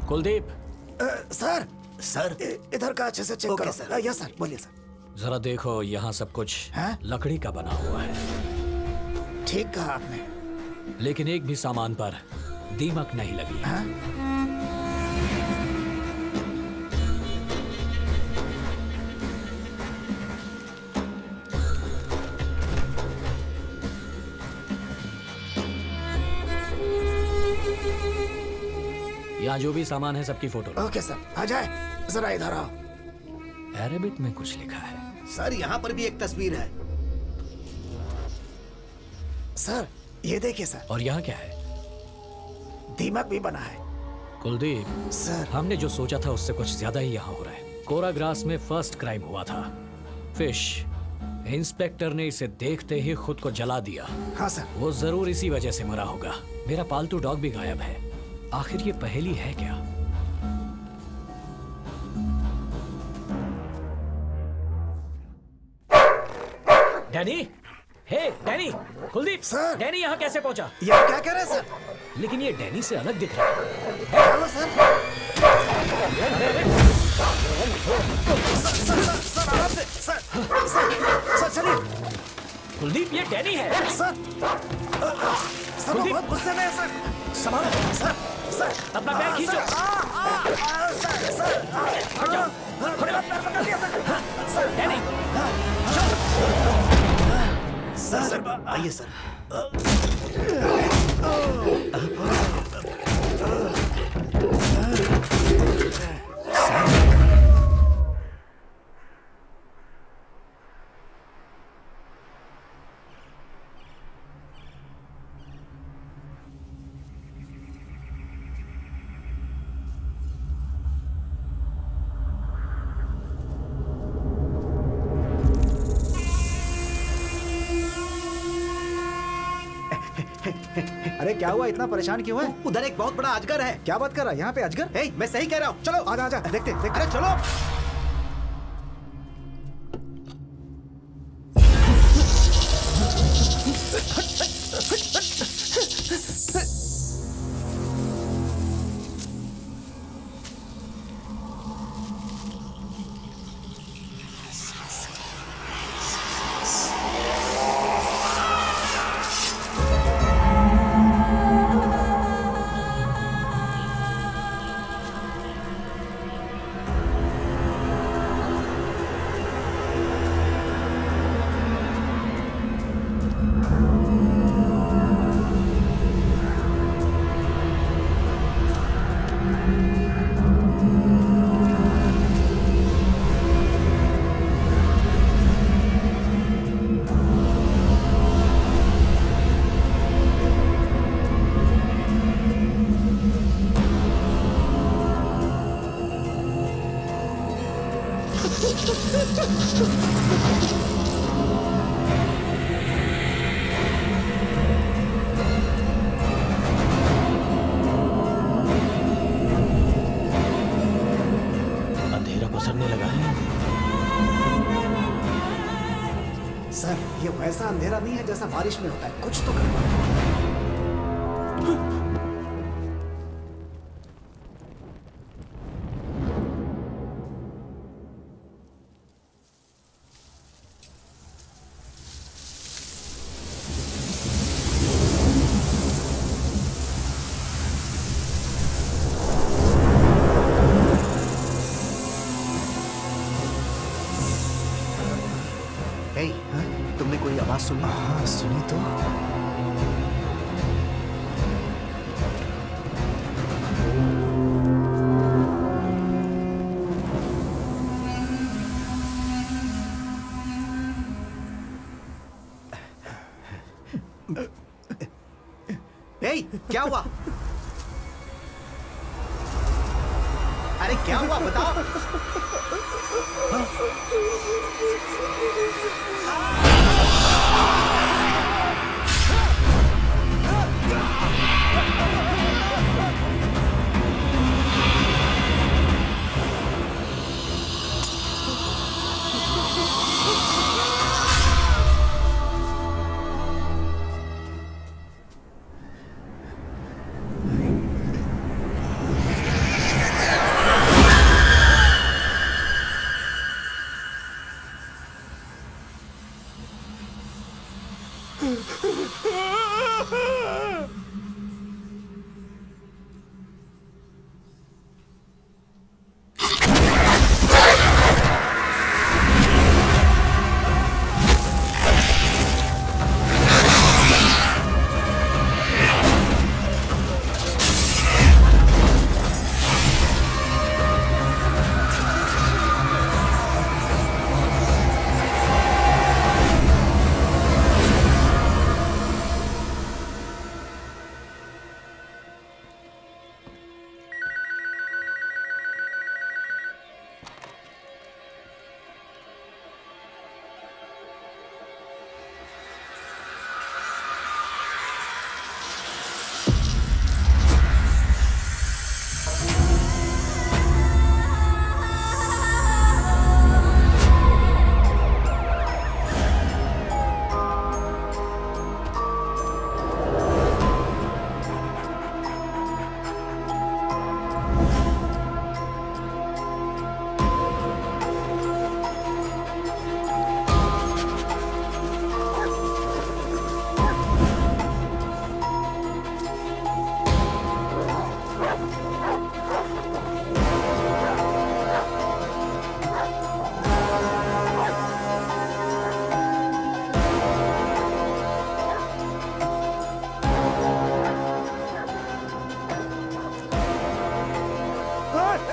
Kuldeep. Sir sir इधर का अच्छे से चेक करो सर। यस सर, बोलिए सर। जरा देखो, यहाँ सब कुछ लकड़ी का बना हुआ है। ठीक कहा आपने, लेकिन एक भी सामान पर दीमक नहीं लगी। यहाँ जो भी सामान है सबकी फोटो लो। Okay sir. आ जाए जरा इधर आओ। अरेबिक में कुछ लिखा है। सर यहाँ पर भी एक तस्वीर है। सर ये देखिए सर। और यहाँ क्या है? दीमक भी बना है। कुलदीप सर, हमने जो सोचा था उससे कुछ ज्यादा ही यहाँ हो रहा है। कोराग्रास में फर्स्ट क्राइम हुआ था। फिश इंस्पेक्टर ने इसे देखते ही खुद को जला दिया। हाँ सर। वो जरूर इसी वजह से मरा होगा। मेरा पालतू डॉग भी गायब है। आखिर ये पहेली है क्या? डैनी, हे डैनी, कुलदीप सर। डैनी यहाँ कैसे पहुंचा? ये क्या कह रहे हैं सर? लेकिन ये डैनी से अलग दिख रहा है। Hello sir. सर आराम से। सर चलिए। कुलदीप ये डैनी है। सर वो बहुत गुस्से में है सर। संभालो सर अपना पैर खींचो। सर हट जाओ। पैर पकड़ लिया सर। डैनी सर आइए सर। अरे क्या हुआ, इतना परेशान क्यों है? उधर एक बहुत बड़ा अजगर है। क्या बात कर रहा है? यहाँ पे अजगर? हे, मैं सही कह रहा हूँ। चलो आजा आजा, देखते देखते। अरे चलो। अंधेरा पसरने लगा है। सर ये वैसा अंधेरा नहीं है जैसा बारिश में होता है। कुछ तो करना है। हे, तुमने कोई आवाज सुनी? हाँ सुनी तो। हे, क्या हुआ? अरे क्या हुआ बताओ।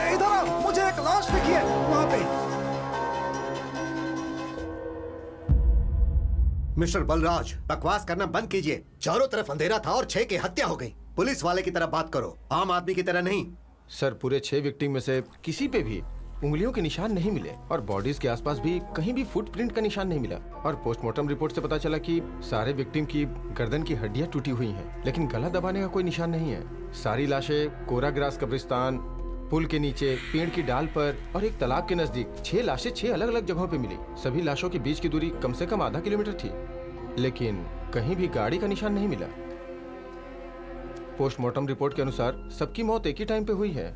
इधर आओ, मुझे एक लाश दिखी है वहां पे। मिस्टर बलराज, बकवास करना बंद कीजिए। चारों तरफ अंधेरा था और 6 की हत्या हो गई। पुलिस वाले की तरह बात करो, आम आदमी की तरह नहीं। सर, पूरे 6 विक्टिम में से किसी पे भी उंगलियों के निशान नहीं मिले और बॉडीज के आसपास भी कहीं भी फुटप्रिंट का निशान नहीं मिला। और पोस्टमार्टम रिपोर्ट से पता चला कि सारे विक्टिम की गर्दन की हड्डियां टूटी हुई हैं, लेकिन गला दबाने का कोई निशान नहीं है। सारी लाशें कोराग्रास कब्रिस्तान, पुल के नीचे, पेड़ की डाल पर और एक तालाब के नजदीक 6 लाशें 6 अलग अलग जगहों पे मिली। सभी लाशों के बीच की दूरी कम से कम आधा किलोमीटर थी, लेकिन कहीं भी गाड़ी का निशान नहीं मिला। पोस्टमार्टम रिपोर्ट के अनुसार सबकी मौत एक ही टाइम पे हुई है,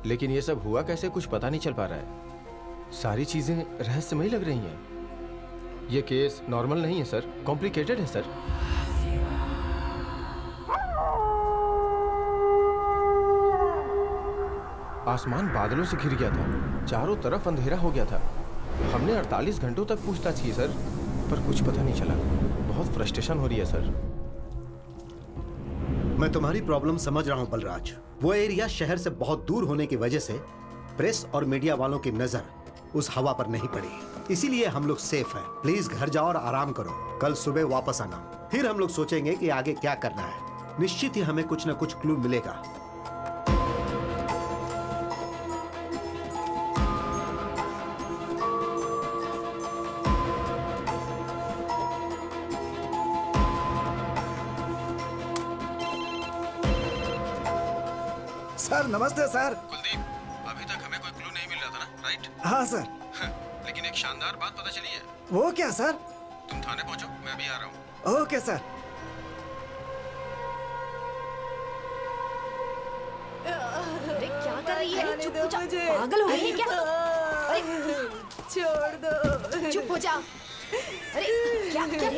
लेकिन ये सब हुआ कैसे कुछ पता नहीं चल पा रहा है। सारी चीजें रहस्यमयी लग रही हैं। ये केस नॉर्मल नहीं है सर, कॉम्प्लिकेटेड है सर। आसमान बादलों से घिर गया था, चारों तरफ अंधेरा हो गया था। हमने 48 घंटों तक पूछताछ की सर, पर कुछ पता नहीं चला। बहुत फ्रस्ट्रेशन हो रही है सर। मैं तुम्हारी प्रॉब्लम समझ रहा हूं बलराज। वो एरिया शहर से बहुत दूर होने की वजह से प्रेस और मीडिया वालों की नजर उस हवा पर नहीं पड़ी, इसीलिए हम लोग सेफ हैं। प्लीज घर जाओ और आराम करो, कल सुबह वापस आना, फिर हम लोग सोचेंगे कि आगे क्या करना है। निश्चित ही हमें कुछ न कुछ क्लू मिलेगा। सर नमस्ते सर। कुलदीप, अभी तक हमें कोई क्लू नहीं मिल रहा था ना, राइट? हाँ सर। लेकिन एक शानदार बात पता चली है। वो क्या सर? तुम थाने पहुंचो, मैं भी आ रहा हूँ। Okay sir. अरे क्या कर रही है? चुप हो जा। पागल हो गई है क्या? अरे छोड़ दो। चुप हो जा। अरे क्या क्या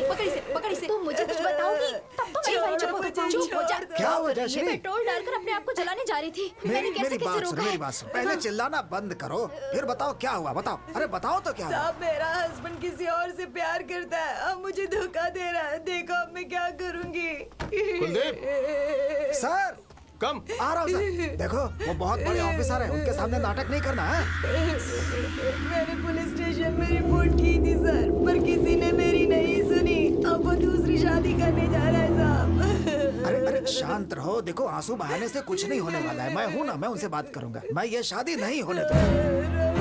पकड़ इसे। तुम मुझे कुछ बताओगी तब तो मेरी वाली चुप हो जा। क्या हुआ ये जयश्री? पेट्रोल डालकर अपने आप को जलाने जा रही थी। मैंने कैसे मेरी कैसे बात सुन, रोका मेरी है? बात सुन। पहले चिल्लाना बंद करो, फिर बताओ क्या हुआ। बताओ, अरे बताओ तो क्या हुआ। साहब, मेरा हस्बैंड किसी और से प्यार करता है, अब मुझे धोखा दे रहा है। देखो अब मैं क्या करूंगी। कुलदीप, सर कम। आ रहा हूँ सर। देखो वो बहुत बड़े ऑफिसर हैं, उनके सामने नाटक नहीं करना है। मैंने पुलिस स्टेशन में रिपोर्ट की थी सर, पर किसी ने मेरी नहीं सुनी। अब वो दूसरी शादी करने जा रहा है साहब। अरे अरे शांत रहो। देखो आंसू बहाने से कुछ नहीं होने वाला है। मैं हूँ ना, मैं उनसे बात करूंगा। मैं ये शादी नहीं होने दूंगा।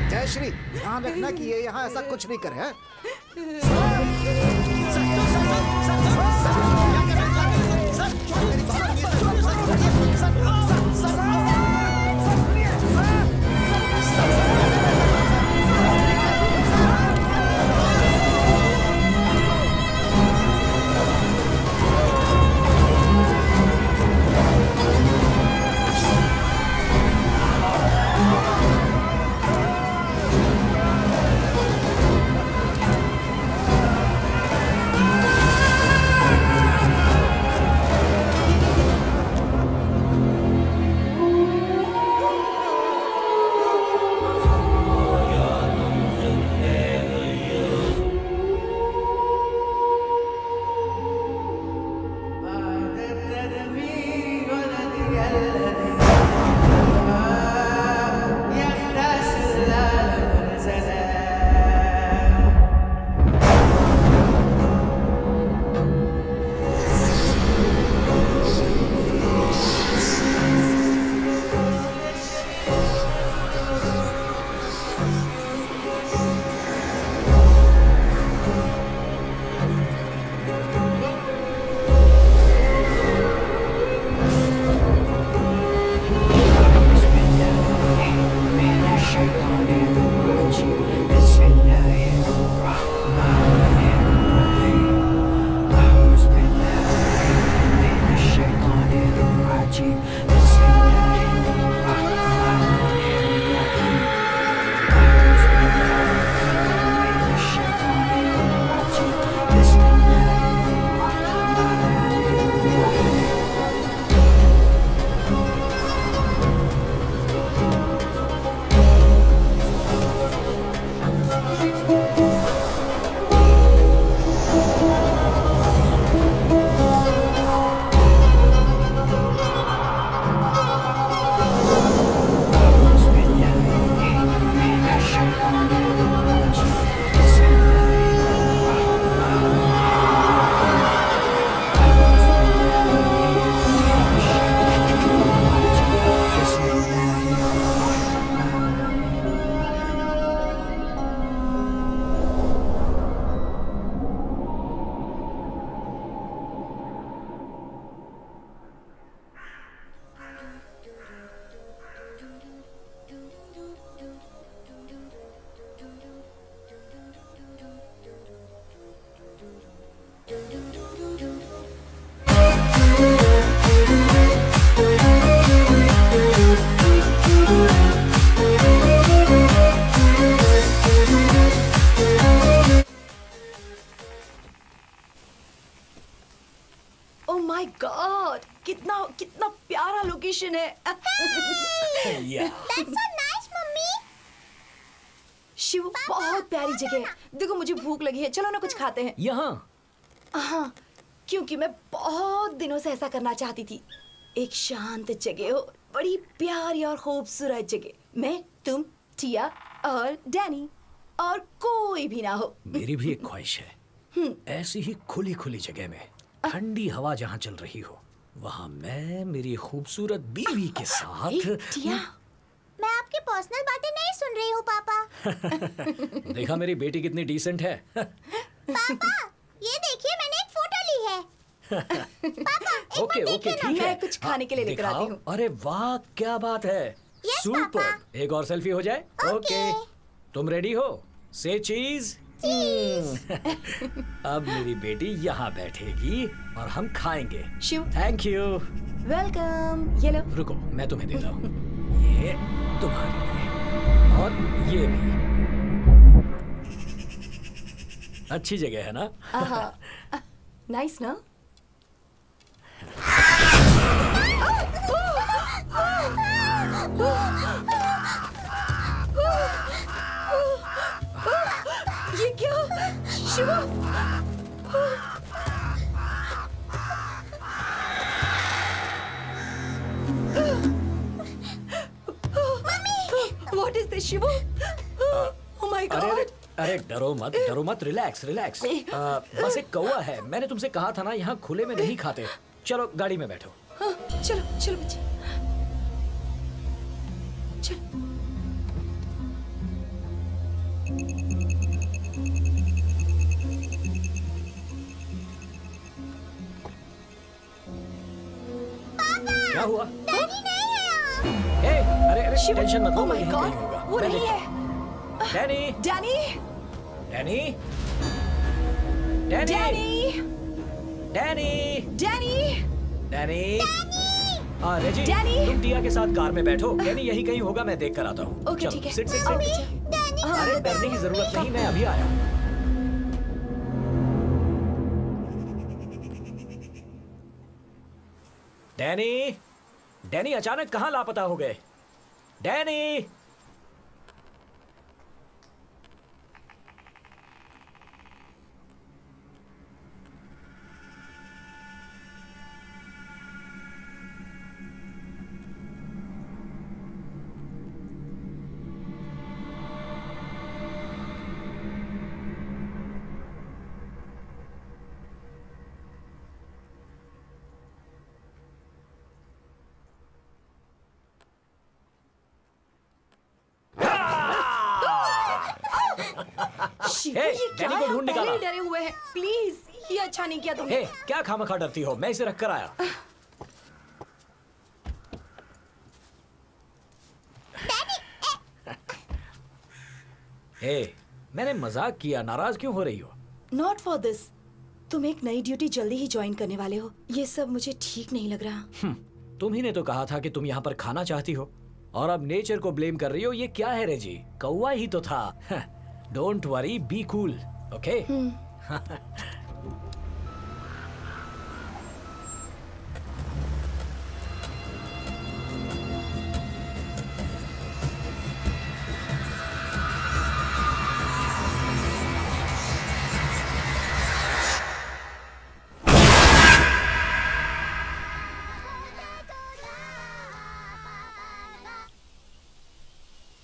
जयश्री, ध्यान रखना कि ये यहाँ ऐसा कुछ नहीं करे। सर स्टेशन है। या नाइस मम्मी। शिव बहुत प्यारी जगह है। देखो मुझे भूख लगी है, चलो ना कुछ खाते हैं। यहाँ हाँ, क्योंकि मैं बहुत दिनों से ऐसा करना चाहती थी। एक शांत जगह हो, बड़ी प्यारी और खूबसूरत जगह। मैं, तुम, टिया और डैनी, और कोई भी ना हो। मेरी भी एक ख्वाहिश है, ऐसी ही खुली खुली जगह में ठंडी हवा जहाँ चल रही हो, वहाँ मैं मेरी खूबसूरत बीवी के ए, साथ। टिया, मैं आपकी पर्सनल बातें नहीं सुन रही हूँ पापा। देखा मेरी बेटी कितनी डिसेंट है। पापा ये देखिए मैंने एक फोटो ली है। पापा एक ओके बार ओके देखिए ना। ठीक है। मैं कुछ खाने के लिए लेकर आती दिखाओ। हूँ। अरे वाह क्या बात है। Yes, super. पापा। एक और सेल्फी हो जाए। ओके तुम रेडी हो? से चीज। अब मेरी बेटी यहाँ बैठेगी और हम खाएंगे। Shiv, thank you. वेलकम। ये लो। रुको मैं तुम्हें देता हूँ, ये तुम्हारे लिए और ये भी। अच्छी जगह है ना? नाइस ना? ये क्या? Shiv! What is this, Shivu? Oh my अरे God! अरे डरो मत, रिलैक्स रिलैक्स। बस एक कौवा है, मैंने तुमसे कहा था ना यहाँ खुले में नहीं खाते। चलो गाड़ी में बैठो। हाँ, चलो चलो बच्चे, चलो। क्या हुआ? डैडी नहीं है। ए, अरे शिव! टेंशन मत लो, Oh मैं my यहीं God! कहीं होगा। वो मैं नहीं देखता है। हूँ। Danny Danny, Danny Danny Danny, Danny Danny, Danny. हाँ रेजी, डैनी। तुम टिया के साथ कार में बैठो। डैनी यहीं कहीं होगा, मैं देख कर आता हूँ। ओके चलो, ठीक है। सिट सिट आओ सिट। बच्चे। डैडी अरे डरने की जरूरत नहीं, मैं अभी आया। डैनी डैनी अचानक कहाँ लापता हो गए? डैनी शिव, हे, ये क्या डैनी को है? ढूंढ हम पहले निकाला। ही डरे हुए हैं। प्लीज, ये अच्छा नहीं किया तुमने। हे क्या खामखा डरती हो? मैं इसे रख कर आया। हे मैंने मजाक किया, नाराज क्यों हो रही हो? Not for this. तुम एक नई ड्यूटी जल्दी ही ज्वाइन करने वाले हो। ये सब मुझे ठीक नहीं लग रहा। तुम ही ने तो कहा था कि तुम यहाँ पर खाना चाहती हो, और अब नेचर को ब्लेम कर रही हो। ये क्या है रेजी? कौवा ही तो था। Don't worry, be cool, okay?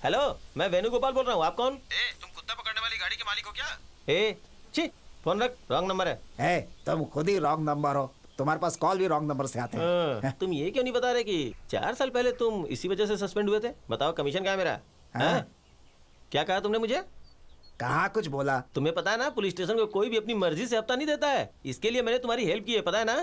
Hello, मैं वेणुगोपाल बोल रहा हूँ। आप कौन? तुम कुत्ता पकड़ने वाली गाड़ी के मालिक हो क्या? छी, फोन रख, रॉन्ग नंबर है। ए, तुम खुद ही रॉन्ग नंबर हो। तुम्हारे पास कॉल भी रॉन्ग नंबर से आते हैं। तुम ये क्यों नहीं बता रहे कि 4 साल पहले तुम इसी वजह से सस्पेंड हुए थे? बताओ कमीशन क्या है मेरा? हैं? क्या कहा तुमने मुझे? कहाँ कुछ बोला? तुम्हें पता है ना, पुलिस स्टेशन को कोई भी अपनी मर्जी से हफ्ता नहीं देता है। इसके लिए मैंने तुम्हारी हेल्प की है, पता है ना?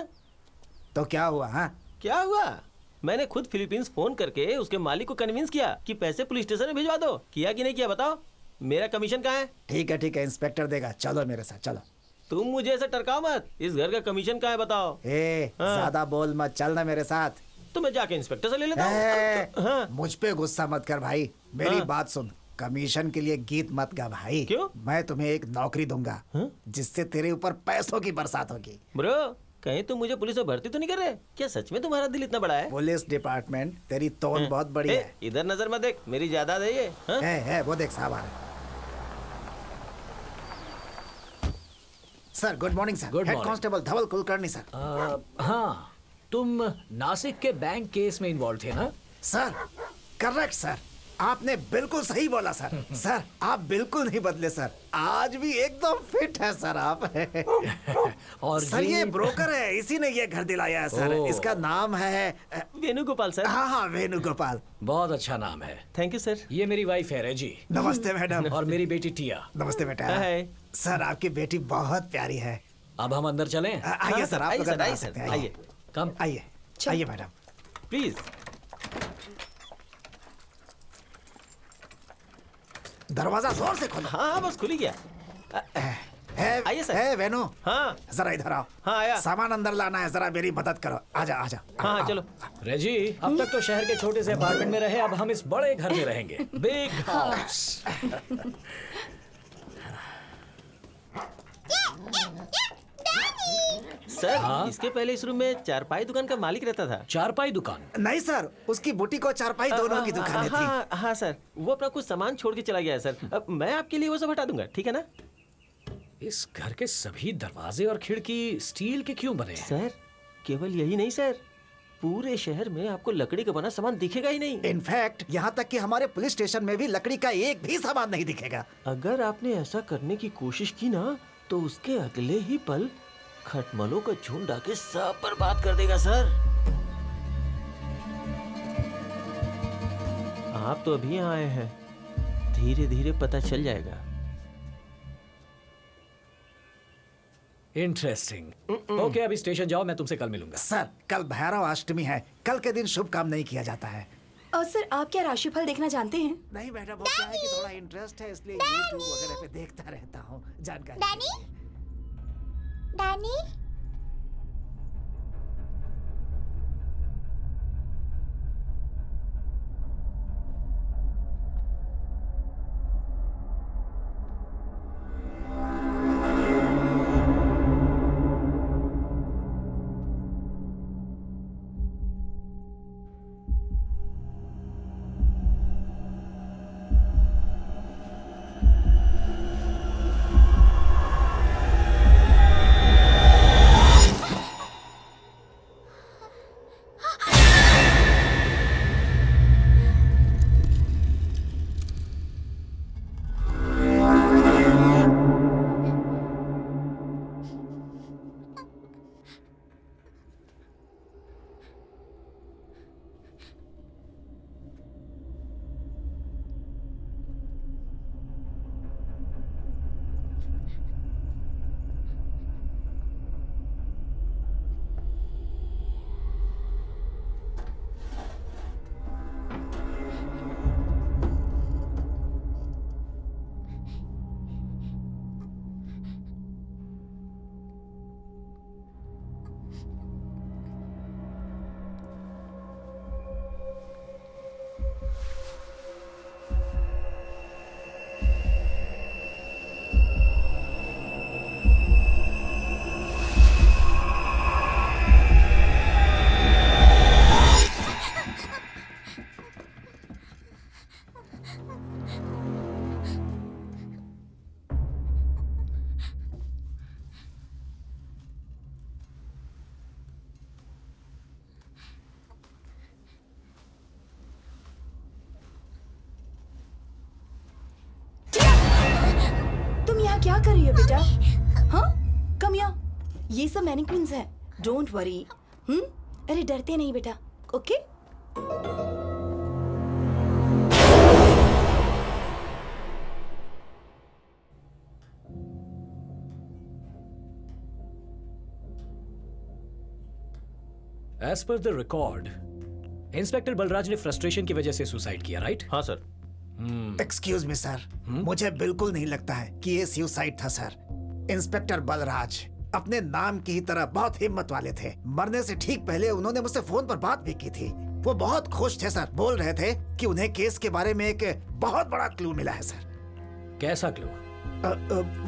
तो क्या हुआ? हाँ, क्या हुआ? मैंने खुद फिलीपींस फोन करके उसके मालिक को कन्विंस किया कि पैसे पुलिस स्टेशन में भिजवा दो। किया कि नहीं किया बताओ? मेरा कमीशन कहाँ है? ठीक है, इंस्पेक्टर देगा। चलो मेरे साथ चलो। तुम मुझे ऐसे टरकाओ मत। इस घर का कमीशन कहाँ है बताओ? हाँ। ज्यादा बोल मत, चलना मेरे साथ। तो मैं जाके इंस्पेक्टर से ले लेता ए, हूँ। हाँ। मुझ पे गुस्सा मत कर भाई, मेरी हाँ। बात सुन। कमीशन के लिए गीत मत गा भाई। क्यों? मैं तुम्हें एक नौकरी दूंगा हाँ? जिससे तेरे ऊपर पैसों की बरसात होगी। ब्रो, कहीं तुम मुझे पुलिस में भर्ती तो नहीं कर रहे? क्या सच में तुम्हारा दिल इतना बड़ा है? पुलिस डिपार्टमेंट, तेरी तोन बहुत बड़ी ए, है। इधर नजर मत देख, मेरी जायदाद है ये। हाँ? है वो देख साहब आ रहे। Sir good morning sir. Good head morning. Constable Dhawal Kulkarni sir. हाँ, तुम नासिक के बैंक केस में इन्वॉल्व थे ना? सर करेक्ट सर, आपने बिल्कुल सही बोला सर। सर आप बिल्कुल नहीं बदले सर, आज भी एकदम फिट है सर आप। और सर ये ब्रोकर है, इसी ने ये घर दिलाया है सर। ओह। इसका नाम है वेणुगोपाल सर। हाँ वेणुगोपाल। बहुत अच्छा नाम है। Thank you sir. ये मेरी वाइफ है रेजी, नमस्ते मैडम। और मेरी बेटी टिया। नमस्ते बेटा। हाय। सर आपकी बेटी बहुत प्यारी है। अब हम अंदर चलें? आइए सर, आप आइए लोग सर, अंदर आ आइए सकते सर, हैं। आइए कम। आइए आइए मैडम। प्लीज। दरवाजा जोर से खोलो। हाँ हाँ, बस खुल ही गया। है आइए सर। है वेनु, हाँ जरा इधर आओ। हाँ, आया। सामान अंदर लाना है, जरा मेरी मदद करो। आजा आजा। हाँ चलो। रेजी, अब तक तो शहर के छोटे से अपार्टमेंट में रहे, अब हम इस बड़े घर में रहेंगे। Big house. सर इसके पहले इस रूम में चारपाई दुकान का मालिक रहता था। चारपाई दुकान? नहीं सर, उसकी बुटीक और चारपाई दोनों की दुकानें थी। हाँ हाँ सर, वो अपना कुछ सामान छोड़ के चला गया है सर। अब मैं आपके लिए वो सब हटा दूंगा, ठीक है ना? इस घर के सभी दरवाजे और खिड़की स्टील के क्यों बने हैं? सर केवल यही नहीं सर, पूरे शहर में आपको लकड़ी का बना सामान दिखेगा ही नहीं। इनफैक्ट यहाँ तक कि हमारे पुलिस स्टेशन में भी लकड़ी का एक भी सामान नहीं दिखेगा। अगर आपने ऐसा करने की कोशिश की ना, तो उसके अगले ही पल खटमलों का झुंड आके सब बर्बाद कर देगा सर। आप तो अभी यहाँ आए हैं, धीरे धीरे पता चल जाएगा। इंटरेस्टिंग। ओके, अभी स्टेशन जाओ, मैं तुमसे कल मिलूंगा। सर कल भैरव अष्टमी है, कल के दिन शुभ काम नहीं किया जाता है। और सर आप क्या राशिफल देखना जानते हैं? नहीं मैडम, वो क्या है कि थोड़ा इंटरेस्ट है, इसलिए यूट्यूब वगैरह पे देखता रहता हूँ जानकारी। डैनी? डैनी? तुम यहाँ क्या कर रही हो बेटा? हाँ कम यहाँ, ये सब मैनिक्विन्स हैं, डोंट वरी। अरे डरते नहीं बेटा, okay? As per the record, inspector Balraj ने फ्रस्ट्रेशन की वजह से सुसाइड किया, राइट? हाँ सर। एक्सक्यूज मी सर, मुझे बिल्कुल नहीं लगता है कि ये सुसाइड था सर। इंस्पेक्टर बलराज अपने नाम की ही तरह बहुत हिम्मत वाले थे। मरने से ठीक पहले उन्होंने मुझसे फोन पर बात भी की थी। वो बहुत खुश थे सर, बोल रहे थे कि उन्हें केस के बारे में एक बहुत बड़ा क्लू मिला है सर। कैसा क्लू?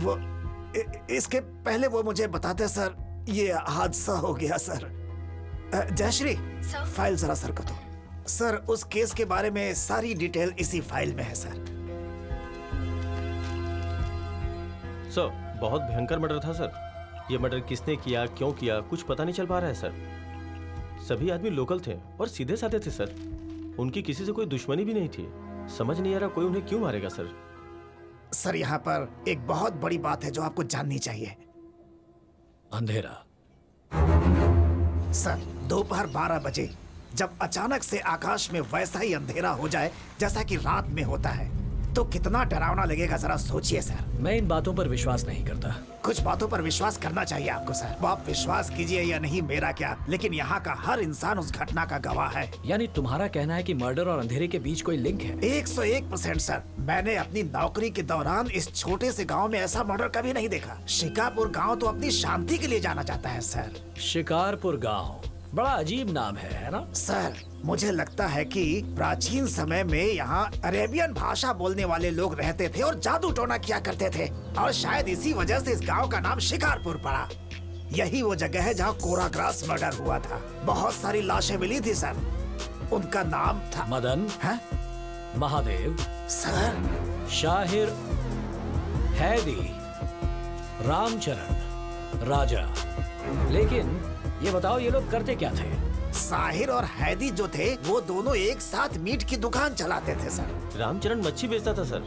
वो इसके पहले वो मुझे बताते सर ये हादसा हो गया सर। जयश्री, फाइल जरा सर को दो। सर, उस केस के बारे में सारी डिटेल इसी फाइल में है सर। सर, बहुत भयंकर मर्डर था सर। ये मर्डर किसने किया, क्यों किया, कुछ पता नहीं चल पा रहा है सर। सभी आदमी लोकल थे और सीधे साधे थे सर। उनकी किसी से कोई दुश्मनी भी नहीं थी। समझ नहीं आ रहा कोई उन्हें क्यों मारेगा सर। सर, यहाँ पर एक बहुत बड़ी बात है जो आपको जाननी चाहिए। अंधेरा। सर, दोपहर 12 बजे जब अचानक से आकाश में वैसा ही अंधेरा हो जाए जैसा कि रात में होता है, तो कितना डरावना लगेगा जरा सोचिए सर। मैं इन बातों पर विश्वास नहीं करता। कुछ बातों पर विश्वास करना चाहिए आपको सर। वो आप विश्वास कीजिए या नहीं, मेरा क्या, लेकिन यहाँ का हर इंसान उस घटना का गवाह है। यानी तुम्हारा कहना है कि मर्डर और अंधेरे के बीच कोई लिंक है? 101% सर। मैंने अपनी नौकरी के दौरान इस छोटे से गांव में ऐसा मर्डर कभी नहीं देखा। शिकारपुर गांव तो अपनी शांति के लिए जाना जाता है सर। शिकारपुर गांव, बड़ा अजीब नाम है ना? सर, मुझे लगता है कि प्राचीन समय में यहाँ अरेबियन भाषा बोलने वाले लोग रहते थे और जादू टोना किया करते थे, और शायद इसी वजह से इस गांव का नाम शिकारपुर पड़ा। यही वो जगह है जहाँ कोराग्रास मर्डर हुआ था। बहुत सारी लाशें मिली थी सर। उनका नाम था मदन, है? महादेव, सर, शाहिर, हैदी, रामचरण, राजा। लेकिन ये बताओ, ये लोग करते क्या थे? साहिर और हैदी जो थे वो दोनों एक साथ मीट की दुकान चलाते थे सर। रामचरण मच्छी बेचता था सर।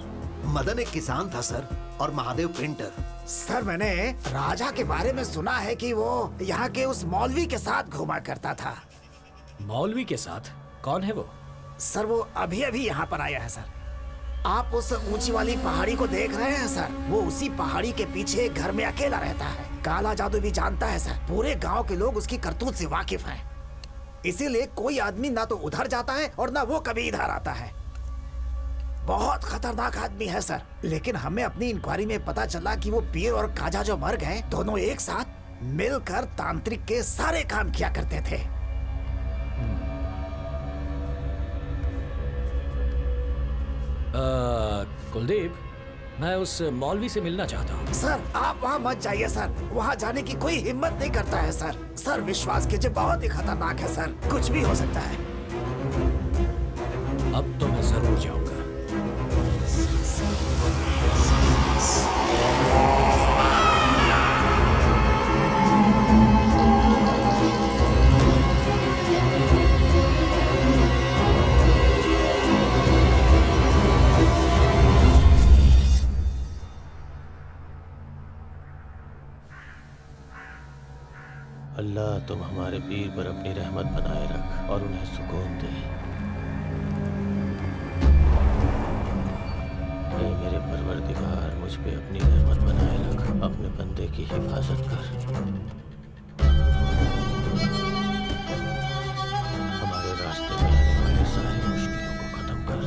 मदन एक किसान था सर, और महादेव पेंटर। सर, मैंने राजा के बारे में सुना है कि वो यहाँ के उस मौलवी के साथ घूमा करता था। मौलवी के साथ? कौन है वो? सर, वो अभी अभी यहाँ पर आया है सर। आप उस ऊंची वाली पहाड़ी को देख रहे हैं सर? वो उसी पहाड़ी के पीछे एक घर में अकेला रहता है। काला जादू भी जानता है सर। पूरे गांव के लोग उसकी करतूत से वाकिफ हैं। इसीलिए कोई आदमी ना तो उधर जाता है और ना वो कभी इधर आता है। बहुत खतरनाक आदमी है सर। लेकिन हमें अपनी इंक्वायरी में पता चला कि वो पीर और काजा जो मर गए, दोनों एक साथ मिलकर तांत्रिक के सारे काम किया करते थे। कुलदीप, मैं उस मौलवी से मिलना चाहता हूँ। सर, आप वहाँ मत जाइए सर। वहाँ जाने की कोई हिम्मत नहीं करता है सर। सर, विश्वास कीजिए, बहुत ही खतरनाक है सर। कुछ भी हो सकता है। अब तो मैं जरूर जाऊंगा। अल्लाह, तुम हमारे पीर पर अपनी रहमत बनाए रख और उन्हें सुकून दे। ऐ मेरे परवरदिगार, मुझ पे अपनी रहमत बनाए रख, अपने बंदे की हिफाजत कर। हमारे रास्ते में आने वाली सारी मुश्किलों को खत्म कर।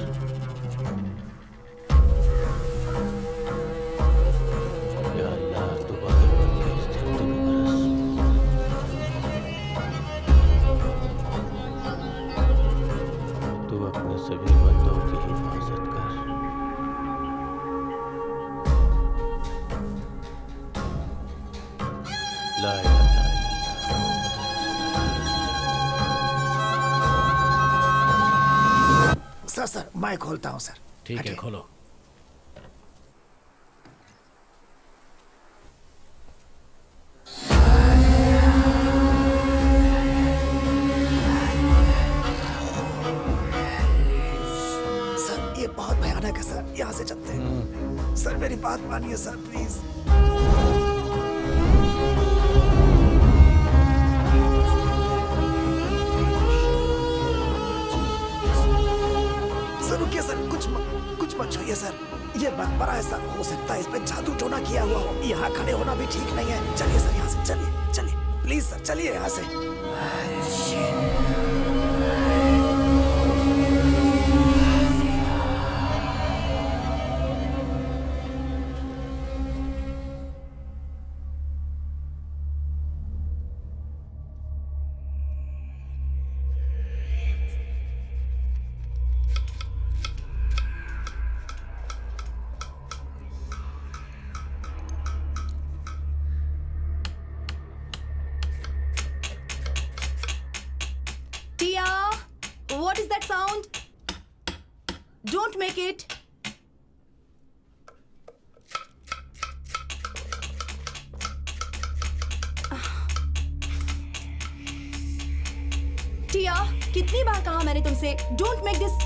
या अल्लाह, तू बाहर बंदे इस धरती पे बरस। तू अपने सभी बंदों की हिफाजत कर। ला इलाहा इल्लल्लाह। सर, मैं खोलता हूँ सर। ठीक है, हटिए। खोलो। सर, ये बहुत भयानक है सर। यहाँ से चलते हैं। सर, मेरी बात मानिए सर, प्लीज। सर, रुकिए सर। कुछ मत छूइए सर। ये मकबरा ऐसा हो सकता है, इस पे जादू टोना किया हुआ हो। यहाँ खड़े होना भी ठीक नहीं है। चलिए सर, यहाँ से चलिए प्लीज सर, चलिए यहाँ से। Don't make it. टिया, कितनी बार कहा मैंने तुमसे, don't make this.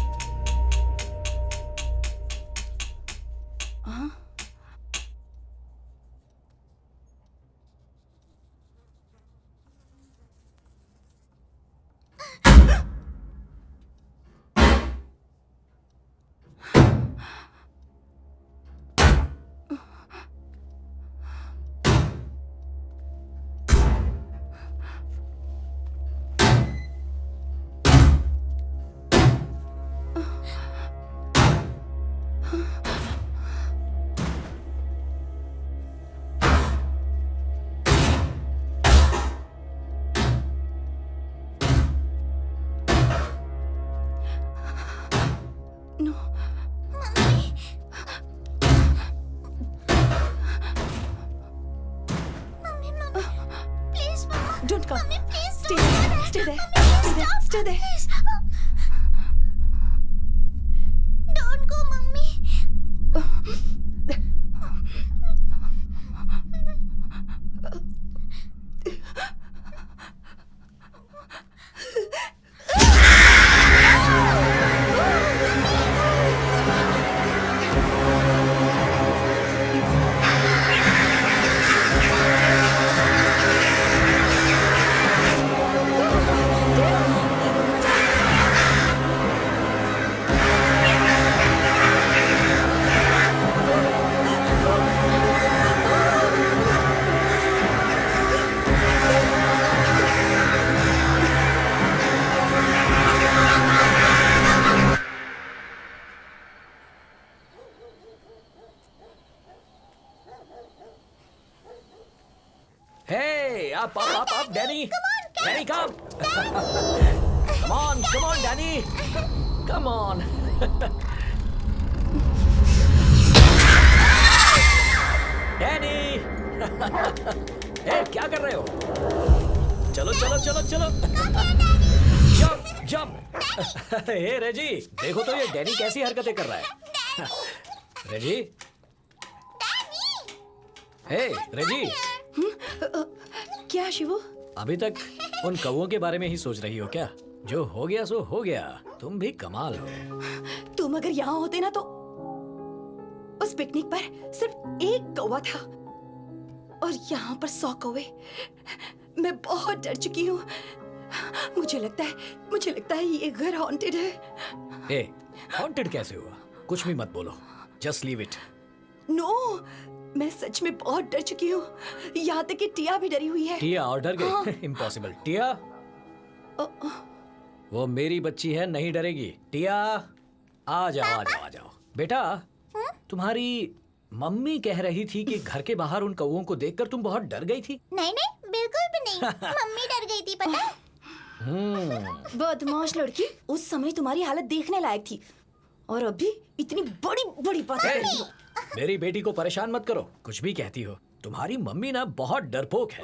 Don't come. Mommy, please stay there. Stay there. Stay there. Stay there. Don't go, mummy. Hey, up, Danny. Danny, come. Come on, Danny. Come on. Danny. Hey, क्या कर रहे हो? चलो. Jump. हे रेजी, देखो तो ये Danny कैसी हरकतें कर रहा है. रेजी. हे रेजी. क्या शिवू? अभी तक उन कौवों के बारे में ही सोच रही हो क्या? जो हो गया सो हो गया. तुम भी कमाल हो. तुम अगर यहाँ होते ना तो उस पिकनिक पर सिर्फ एक कौवा था और यहाँ पर 100 कौवे. मैं बहुत डर चुकी हूँ. मुझे लगता है ये घर हॉन्टेड है. ए, हॉन्टेड कैसे हुआ? कुछ भी मत बोलो. Just leave it. नो, मैं सच में बहुत डर चुकी हूँ. यहाँ तक कि टिया भी डरी हुई है. टिया और डर गई? इम्पॉसिबल. टिया, वो मेरी बच्ची है, नहीं डरेगी. टिया, आ जाओ. बेटा, तुम्हारी मम्मी कह रही थी कि घर के बाहर उन कौवों को देखकर तुम बहुत डर गई थी. नहीं, बिल्कुल भी नहीं. मम्मी डर गई थी, पता है? बदमाश लड़की. उस समय तुम्हारी हालत देखने लायक थी और अभी इतनी बड़ी बात कर रही हो. मेरी बेटी को परेशान मत करो. कुछ भी कहती हो. तुम्हारी मम्मी ना बहुत डरपोक है.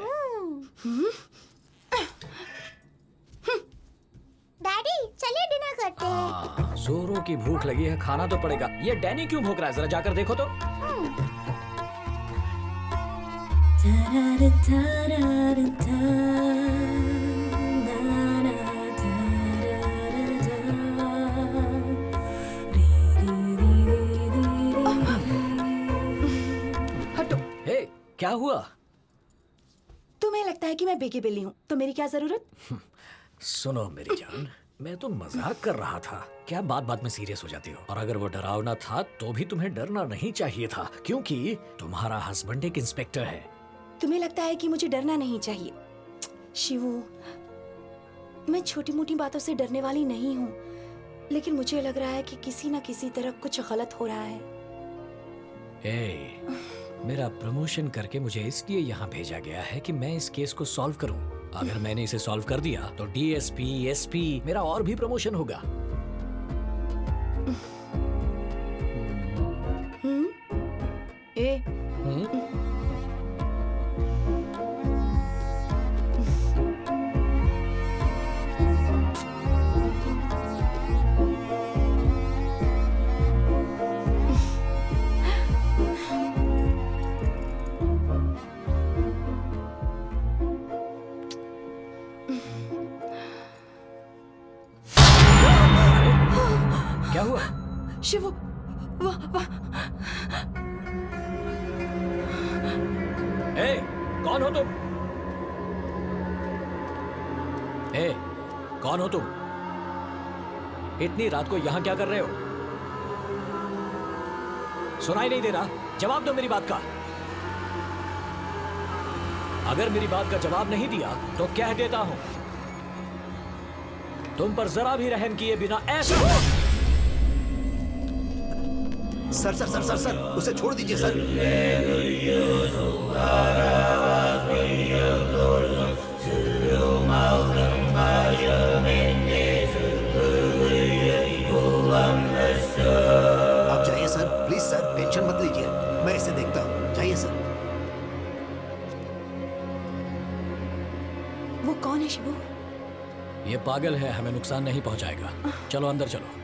डैडी, चलिए डिनर करते हैं. जोरों की भूख लगी है, खाना तो पड़ेगा. ये डैनी क्यों भूख रहा है? जरा जाकर देखो तो. हटो. हे, क्या हुआ? तुम्हें लगता है कि मैं बेकी बिल्ली हूँ तो मेरी क्या जरूरत? सुनो मेरी जान, मैं तो मजाक कर रहा था. क्या बात में सीरियस हो जाती हो? और अगर वो डरावना था तो भी तुम्हें डरना नहीं चाहिए था, क्योंकि तुम्हारा हस्बैंड एक इंस्पेक्टर है. तुम्हें लगता है कि मुझे डरना नहीं चाहिए? शिवू, मैं छोटी मोटी बातों से डरने वाली नहीं हूँ, लेकिन मुझे लग रहा है कि किसी न किसी तरह कुछ गलत हो रहा है. मेरा प्रमोशन करके मुझे इसलिए यहाँ भेजा गया है कि मैं इस केस को सॉल्व करूँ. अगर मैंने इसे सॉल्व कर दिया तो डीएसपी, एसपी, मेरा और भी प्रमोशन होगा. शिवू वाह वाह। ए, कौन हो तुम? ए, कौन हो तुम? इतनी रात को यहां क्या कर रहे हो? सुनाई नहीं दे रहा? जवाब दो मेरी बात का। अगर मेरी बात का जवाब नहीं दिया तो कह देता हूं तुम पर जरा भी रहम किए बिना ऐसा। Sir sir sir sir sir उसे छोड़ दीजिए सर। आप जाइए सर, प्लीज सर, टेंशन मत लीजिए, मैं इसे देखता हूँ। जाइए सर। वो कौन है शिवू? ये पागल है, हमें नुकसान नहीं पहुंचाएगा। चलो अंदर चलो।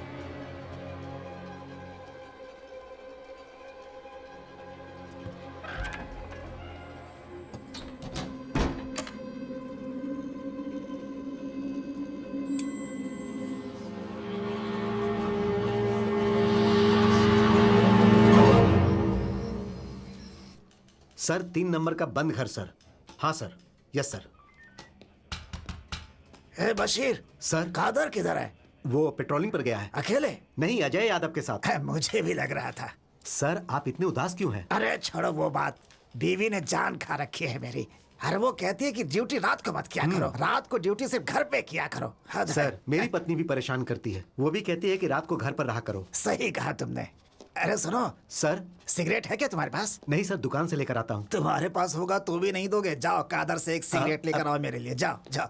सर 3 नंबर का बंद घर सर। हाँ सर, यस सर। ए बशीर, सर कादर किधर है? वो पेट्रोलिंग पर गया है। अकेले? नहीं, अजय यादव के साथ। मुझे भी लग रहा था। सर आप इतने उदास क्यों हैं? अरे छोड़ो वो बात, बीवी ने जान खा रखी है मेरी। अरे वो कहती है कि ड्यूटी रात को मत किया करो, रात को ड्यूटी सिर्फ घर पे किया करो। हद है। सर मेरी पत्नी भी परेशान करती है, वो भी कहती है कि रात को घर पर रहा करो। सही कहा तुमने। अरे सुनो सर। सिगरेट है क्या तुम्हारे पास? नहीं सर, दुकान से लेकर आता हूँ। तुम्हारे पास होगा तो भी नहीं दोगे? जाओ कादर से एक सिगरेट लेकर आओ मेरे लिए, जाओ जाओ।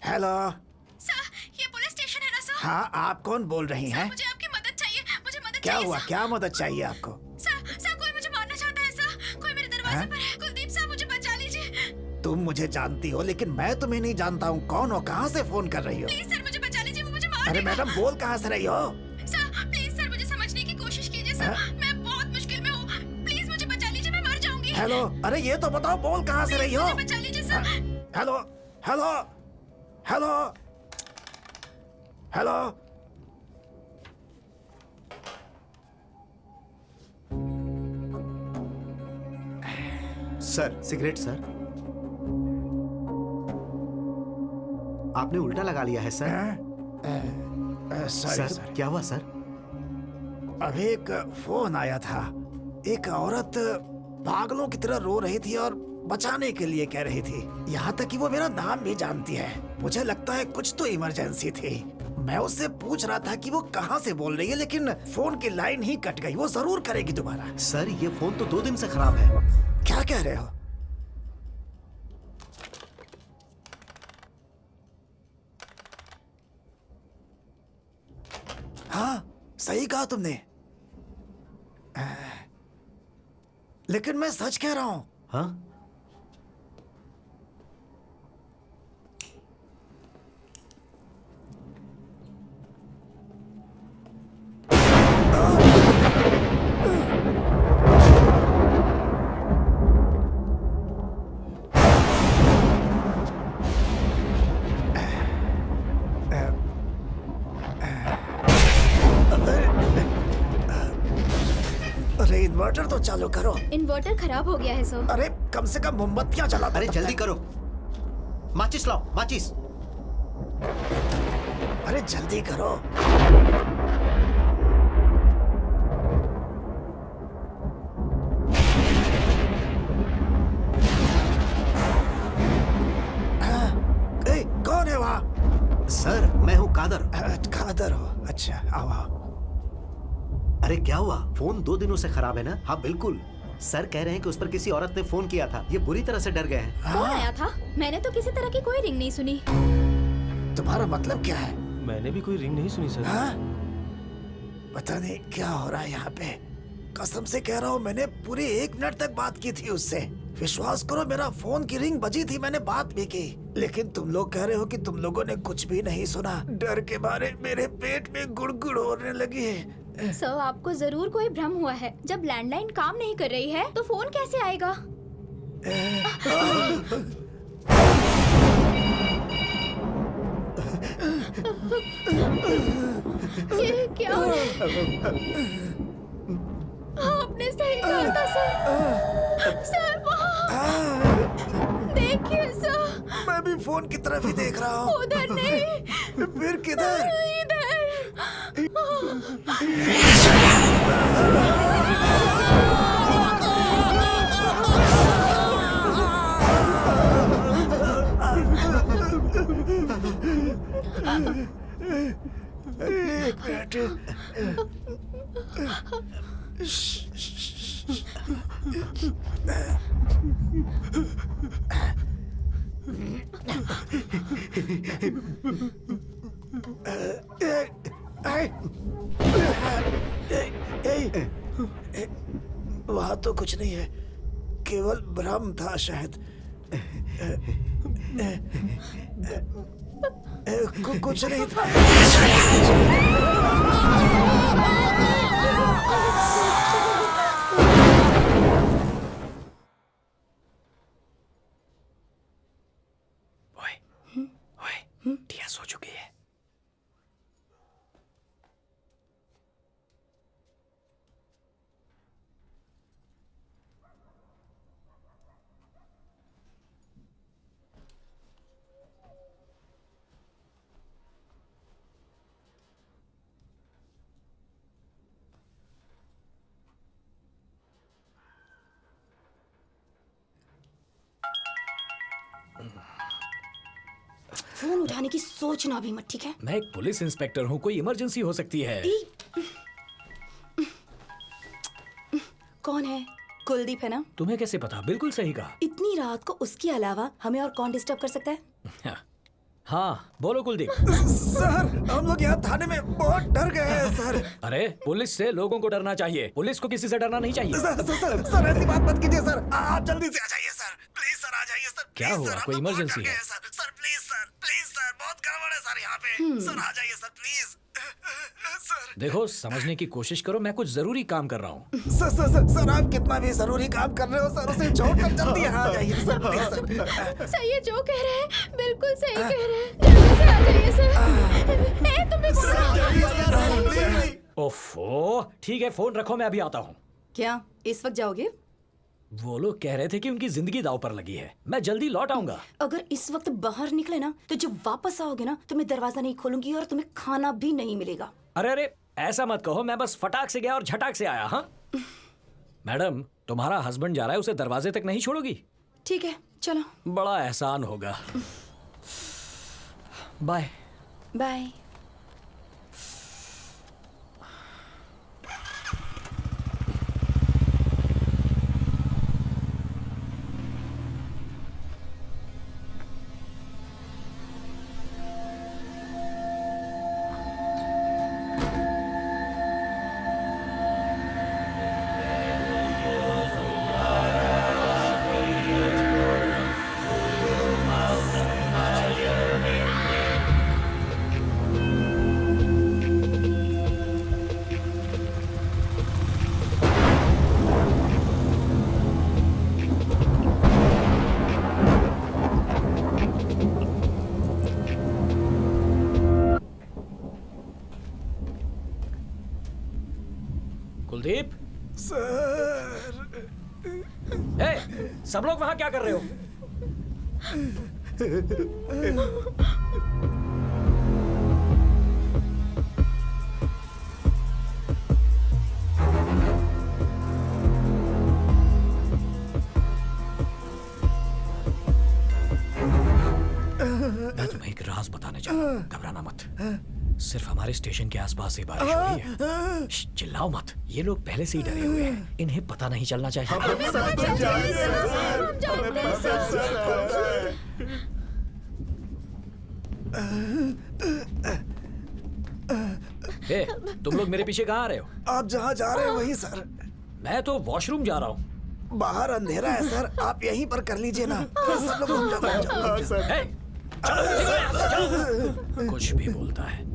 हेलो सर, ये पुलिस स्टेशन है ना सर? हाँ, आप कौन बोल रही हैं? मुझे आपकी मदद चाहिए, मुझे मदद क्या चाहिए हुआ? सर। क्या मदद चाहिए आपको? सर कोई मुझे मारना चाहता है सर, कोई मेरे दरवाजे पर है। कुलदीप सर मुझे बचा लीजिए। तुम मुझे जानती हो लेकिन मैं तुम्हें नहीं जानता हूँ। कौन हो? कहाँ से फोन कर रही हो? प्लीज सर मुझे बचा लीजिए, वो मुझे मार अरे देगा। मैडम, बोल कहाँ से रही हो? सर प्लीज सर मुझे समझने की कोशिश कीजिए सर, मैं बहुत मुश्किल में हूँ। प्लीज मुझे बचा लीजिए, मैं मर जाऊंगी। हेलो, अरे ये तो बताओ, बोल कहाँ से रही हो? मुझे बचा लीजिए sir. Hello hello hello hello. Sir cigarette sir. आपने उल्टा लगा लिया है सर। सॉरी सर क्या हुआ सर? अभी एक फोन आया था। एक औरत पागलों की तरह रो रही थी और बचाने के लिए कह रही थी। यहाँ तक कि वो मेरा नाम भी जानती है। मुझे लगता है कुछ तो इमरजेंसी थी। मैं उससे पूछ रहा था कि वो कहाँ से बोल रही है, लेकिन फोन की लाइन ही कट गई। वो जरूर करेगी दोबारा। सर ये फोन तो 2 दिन से खराब है। क्या कह रहे हो? हाँ, सही कहा तुमने। लेकिन मैं सच कह रहा हूं। हाँ अरे इन्वर्टर तो चालू करो। इन्वर्टर खराब हो गया है सर। अरे कम से कम मोमबत्तियां जला दो। अरे जल्दी करो, माचिस लाओ, माचिस। अरे जल्दी करो। सर मैं हूँ कादर। कादर हो? अच्छा, आओ आओ। अरे क्या हुआ? फोन 2 दिनों से खराब है ना? हाँ बिल्कुल। सर कह रहे हैं कि उस पर किसी औरत ने फोन किया था। ये बुरी तरह से डर गए हैं। कौन आया था? मैंने तो किसी तरह की कोई रिंग नहीं सुनी। तुम्हारा मतलब क्या है? मैंने भी कोई रिंग नहीं सुनी सर। हाँ? पता नहीं क्या हो रहा है यहाँ पे। कसम से कह रहा हूँ, मैंने पूरे 1 मिनट तक बात की थी उससे। विश्वास करो, मेरा फोन की रिंग बजी थी, मैंने बात भी की। लेकिन तुम लोग कह रहे हो कि तुम लोगों ने कुछ भी नहीं सुना। डर के मारे मेरे पेट में गुड़गुड़ होने लगी है। सर, आपको जरूर कोई भ्रम हुआ है। जब लैंडलाइन काम नहीं कर रही है तो फोन कैसे आएगा? ये क्या? आपने सही कहा था सर। सर वहाँ देखिए सर। मैं भी फोन की तरफ ही देख रहा हूँ। उधर नहीं। फिर किधर? इधर। एक मिनट। वहाँ तो कुछ नहीं है, केवल भ्रम था शायद। कुछ नहीं था। ओए, टिया सो चुकी है। फोन उठाने की सोचना भी मत, ठीक है? मैं एक पुलिस इंस्पेक्टर हूँ, कोई इमरजेंसी हो सकती है। कौन है? कुलदीप है ना? तुम्हें कैसे पता? बिल्कुल सही कहा। इतनी रात को उसके अलावा हमें और कौन डिस्टर्ब कर सकता है? हाँ, बोलो कुलदीप। सर, हम लोग यहाँ थाने में बहुत डर गए हैं सर। अरे, पुलिस से लोगों को डरना चाहिए, पुलिस को किसी से डरना नहीं चाहिए। सर ऐसी बात मत कीजिए सर। आप जल्दी से आ जाइए सर, प्लीज सर, आ जाइए सर। क्या हुआ? कोई इमरजेंसी है? सर प्लीज सर, बहुत गड़बड़ है सर यहाँ पे। सर आ जाइए सर, प्लीज। सर देखो, समझने की कोशिश करो, मैं कुछ जरूरी काम कर रहा हूँ। सर आप कितना भी जरूरी काम कर रहे हो सर, उसे छोड़कर जल्दी यहाँ आ जाइए सर, प्लीज सर। सर, ये जो कह रहे हैं बिल्कुल सही कह रहे हैं। जल्दी से आ जाइए सर। ए, तुम भी बोलो। ओफो, ठीक है, फोन रखो, मैं अभी आता हूँ। क्या इस वक्त जाओगे? वो लोग कह रहे थे कि उनकी जिंदगी दांव पर लगी है। मैं जल्दी लौट आऊंगा। अगर इस वक्त बाहर निकले ना, तो जब वापस आओगे ना, तो मैं दरवाजा नहीं खोलूंगी और तुम्हें खाना भी नहीं मिलेगा। अरे, ऐसा मत कहो, मैं बस फटाक से गया और झटाक से आया। हाँ मैडम, तुम्हारा हस्बैंड जा रहा है, उसे दरवाजे तक नहीं छोड़ोगी? ठीक है, चलो। बड़ा एहसान होगा। Bye bye. कुलदीप, सर सब लोग वहां क्या कर रहे हो? मैं तुम्हें एक राज बताने जा रहा हूं, घबराना मत। सिर्फ हमारे स्टेशन के आसपास ही बारिश हो रही है। चिल्लाओ मत, ये लोग पहले से ही डरे हुए हैं, इन्हें पता नहीं चलना चाहिए। ए, तुम लोग मेरे पीछे कहाँ आ रहे हो? आप जहाँ जा रहे हैं वहीं सर। मैं तो वॉशरूम जा रहा हूँ। बाहर अंधेरा है सर, आप यहीं पर कर लीजिए ना। सब लोग घूम जाते हैं। ए, चलो, निकलो यहाँ से, चलो। कुछ भी बोलता है।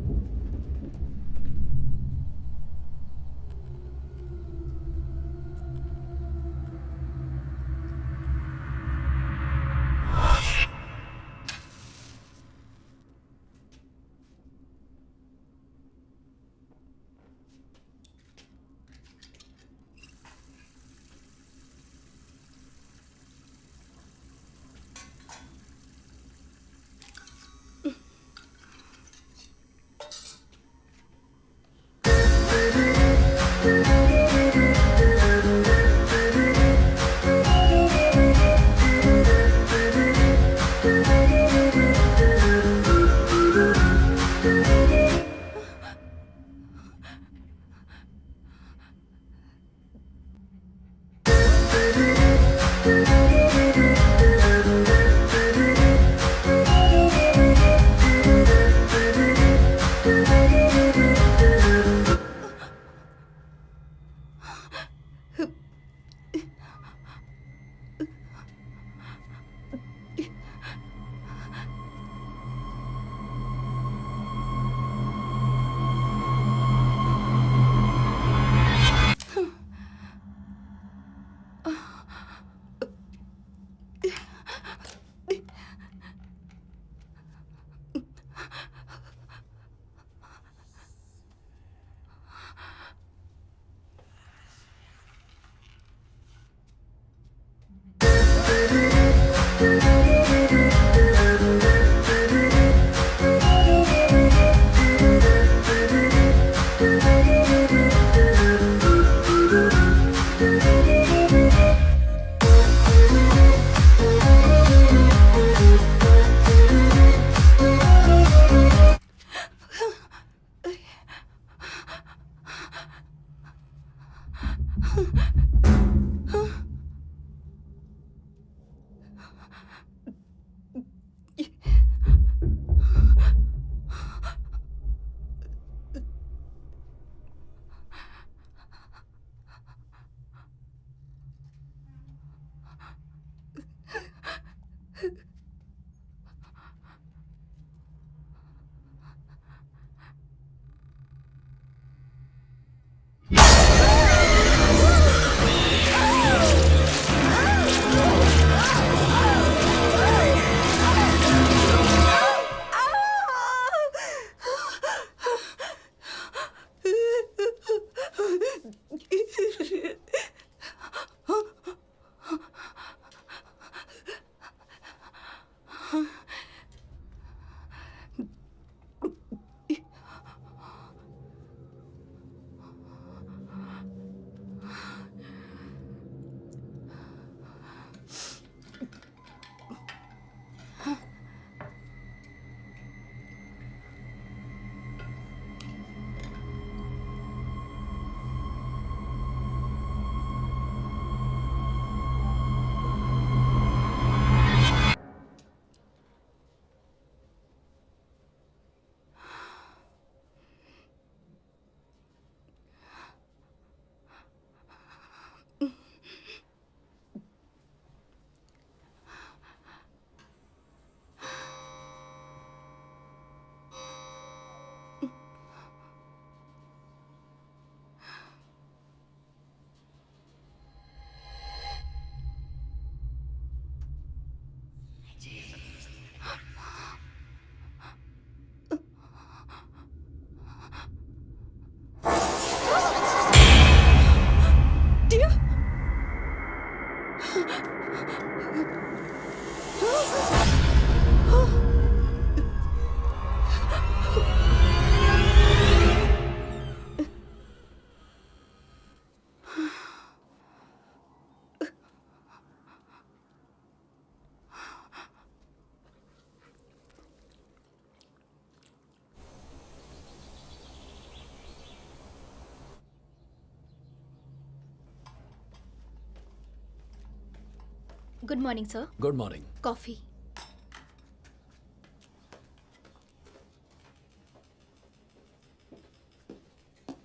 Good morning sir. Good morning. Coffee.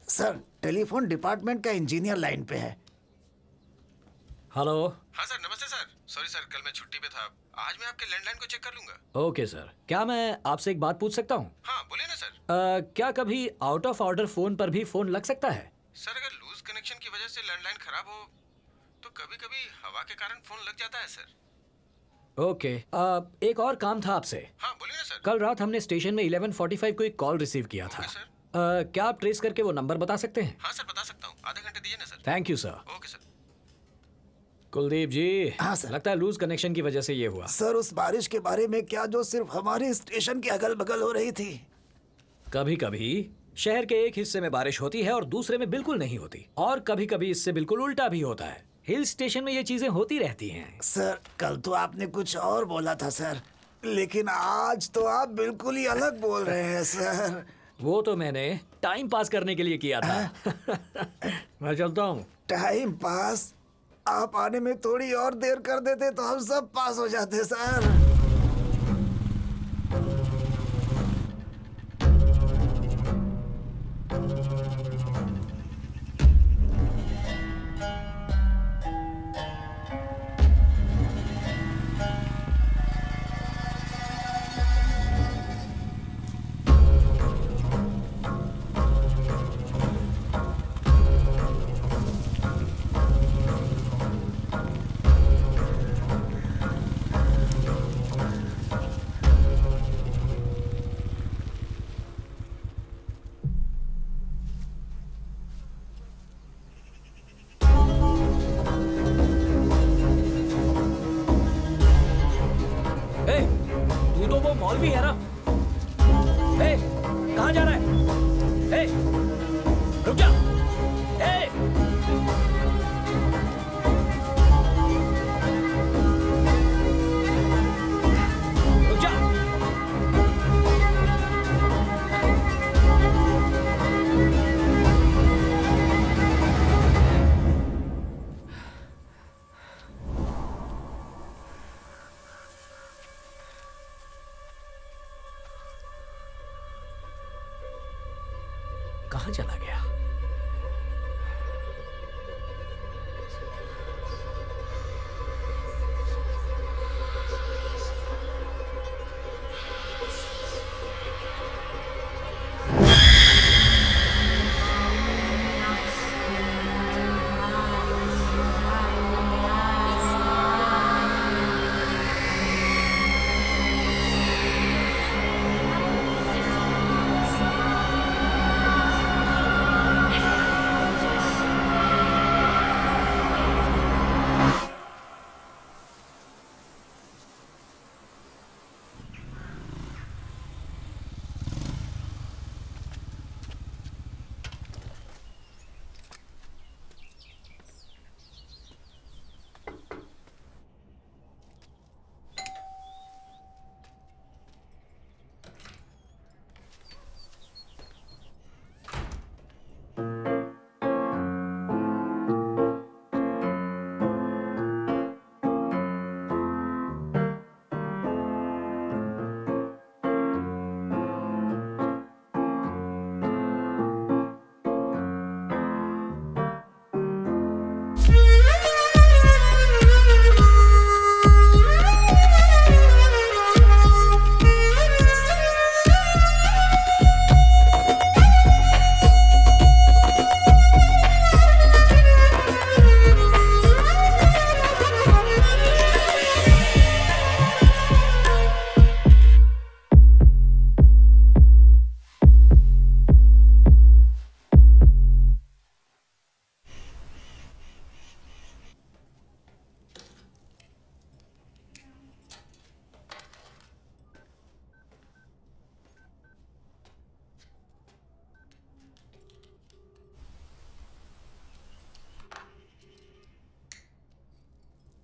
Sir telephone department का इंजीनियर लाइन पे है। हेलो। हाँ सर, नमस्ते सर। सॉरी सर, कल मैं छुट्टी पे था। आज मैं आपके लैंडलाइन को चेक कर लूंगा। ओके सर, क्या मैं आपसे एक बात पूछ सकता हूँ? हाँ बोलिए ना सर। क्या कभी आउट ऑफ ऑर्डर फोन पर भी फोन लग सकता है? सर अगर लूज कनेक्शन की वजह से लैंडलाइन खराब हो तो कभी कभी हवा के कारण फोन लग जाता है सर। ओके। एक और काम था आपसे। हाँ बोलिए ना सर। कल रात हमने स्टेशन में 11:45 को एक कॉल रिसीव किया था। Okay sir. क्या आप ट्रेस करके वो नंबर बता सकते हैं? हाँ सर बता सकता हूँ, आधे घंटे दिए ना sir. Thank you sir. Okay sir. Kuldeep ji. हाँ, सर। लगता है लूज कनेक्शन की वजह से ये हुआ। सर उस बारिश के बारे में क्या जो सिर्फ हमारे स्टेशन के अगल बगल हो रही थी? कभी कभी शहर के एक हिस्से में बारिश होती है और दूसरे में बिल्कुल नहीं होती, और कभी कभी इससे बिल्कुल उल्टा भी होता है। हिल स्टेशन में ये चीजें होती रहती हैं। सर कल तो आपने कुछ और बोला था सर, लेकिन आज तो आप बिल्कुल ही अलग बोल रहे हैं सर। वो तो मैंने टाइम पास करने के लिए किया था। मैं चलता हूँ। Time pass? आप आने में थोड़ी और देर कर देते तो हम सब पास हो जाते सर। ए, तू तो वो मौलवी है ना? ए, कहाँ जा रहा है? ए, रुक जा। ए, रुक जा। कहाँ चला गया?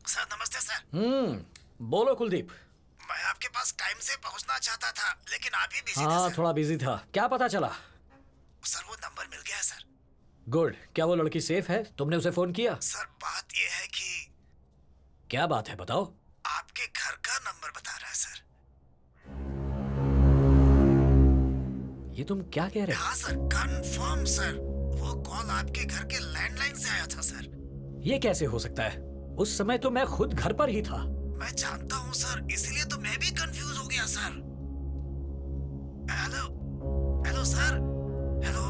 सर नमस्ते सर। बोलो कुलदीप। मैं आपके पास टाइम से पहुंचना चाहता था, लेकिन आप ही बिजी थे हाँ, सर। थोड़ा बिजी था। क्या पता चला? सर वो नंबर मिल गया है सर। गुड। क्या वो लड़की सेफ है? तुमने उसे फोन किया? सर बात ये है कि क्या बात है, बताओ। आपके घर का नंबर बता रहा है सर। ये तुम क्या कह रहे हो? हाँ सर, कंफर्म सर। वो कॉल आपके घर के लैंडलाइन से आया था सर। ये कैसे हो सकता है? उस समय तो मैं खुद घर पर ही था। मैं जानता हूँ सर, इसलिए तो मैं भी कंफ्यूज हो गया sir. Hello hello sir, hello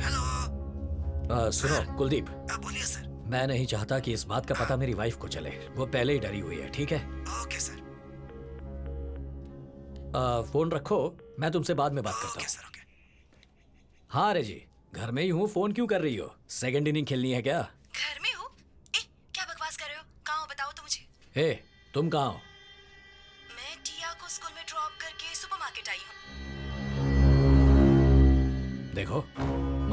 hello. सुनो कुलदीप, बोलिए सर। मैं नहीं चाहता कि इस बात का पता मेरी वाइफ को चले। वो पहले ही डरी हुई है, ठीक है? Okay sir. फोन रखो, मैं तुमसे बाद में बात करता ओके हूँ। Sir, okay. हाँ रेजी, घर में ही हूँ, फोन क्यों कर रही हो? सेकंड इनिंग खेलनी है क्या? घर में हो? क्या बकवास कर रहे हो? कहाँ हो बताओ तो मुझे। हे, तुम कहाँ हो? मैं टिया को स्कूल में ड्रॉप करके सुपरमार्केट आई हूँ। देखो,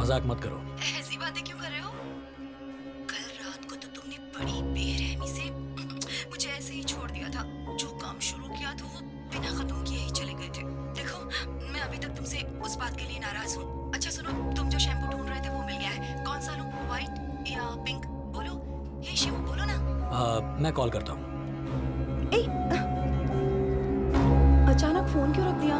मजाक मत करो। ऐसी बातें क्यों कर रहे हो? कल रात को तो तुमने बड़ी बेरहमी से मुझे ऐसे ही छोड़ दिया था। जो काम शुरू किया था वो बिना खत्म किए ही चले गए थे। देखो, मैं अभी तक तुमसे उस बात के लिए नाराज हूँ। अच्छा सुनो, तुम जो शैम्पू ढूंढ रहे थे वो मिल गया है। कौन सा लूं, व्हाइट या पिंक? बोलो, हे शिव, बोलो ना। मैं कॉल करता हूँ। अचानक फोन क्यों रख दिया?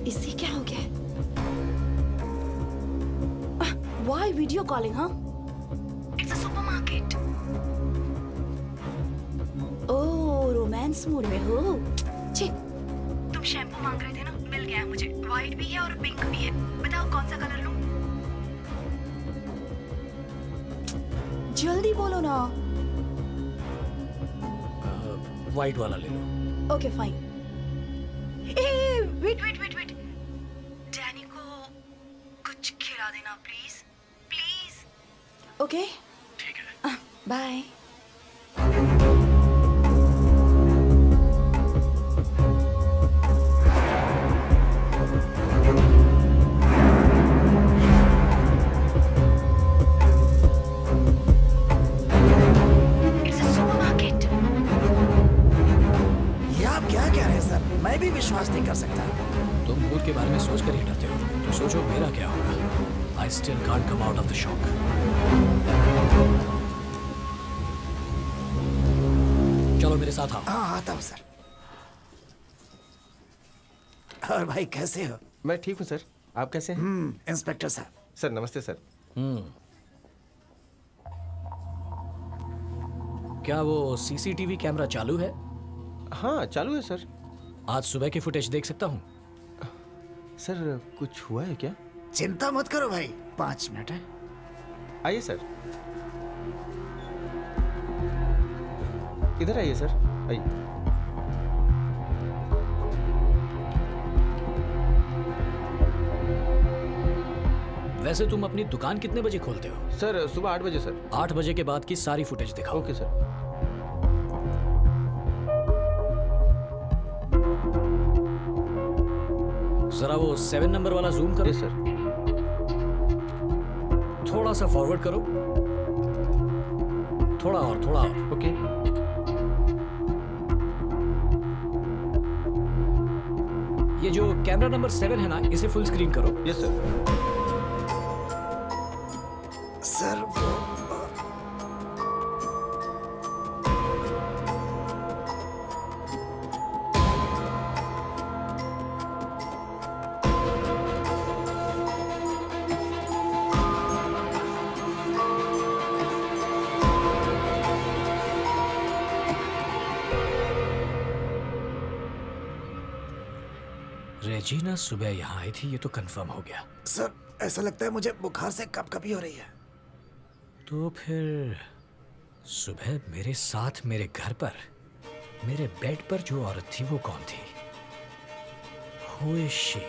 इसी क्या हो गया? Why video calling, huh? It's a supermarket. Oh, romance mood में हो। छी, तुम शैम्पू मांग रहे थे ना, मिल गया है मुझे। व्हाइट भी है और पिंक भी है। बताओ कौन सा कलर लूं? जल्दी बोलो ना। व्हाइट वाला ले लो। Okay fine. Wait wait wait wait, Danny को कुछ खिला देना प्लीज, प्लीज। ओके ठीक है। बाय। ये आप क्या कह रहे हैं सर? मैं भी विश्वास नहीं कर सकता। तुम भूत के बारे में सोच कर ही डरते हो, तो सोचो मेरा क्या होगा। I still can't come out of the shock. चलो मेरे साथ आओ। हाँ, आता हूँ सर। और भाई कैसे हो? मैं ठीक हूँ सर, आप कैसे हैं? इंस्पेक्टर साहब। सर नमस्ते सर। क्या वो सीसीटीवी कैमरा चालू है? हाँ चालू है सर। आज सुबह की फुटेज देख सकता हूँ? सर कुछ हुआ है क्या? चिंता मत करो भाई, 5 मिनट है। आइए सर, इधर आइए सर, आइए। वैसे तुम अपनी दुकान कितने बजे खोलते हो? सर सुबह 8 बजे सर। 8 बजे के बाद की सारी फुटेज दिखाओ। Okay sir. जरा वो 7 नंबर वाला जूम करो। Yes sir. थोड़ा सा फॉरवर्ड करो, थोड़ा और। ओके। ये जो कैमरा नंबर 7 है ना, इसे फुल स्क्रीन करो। Yes sir. सर वो रेजिना सुबह यहाँ आई थी, ये तो कंफर्म हो गया। सर, ऐसा लगता है मुझे बुखार से कपकपी हो रही है। तो फिर सुबह मेरे साथ मेरे घर पर, मेरे बेड पर जो औरत थी वो कौन थी? Who is she?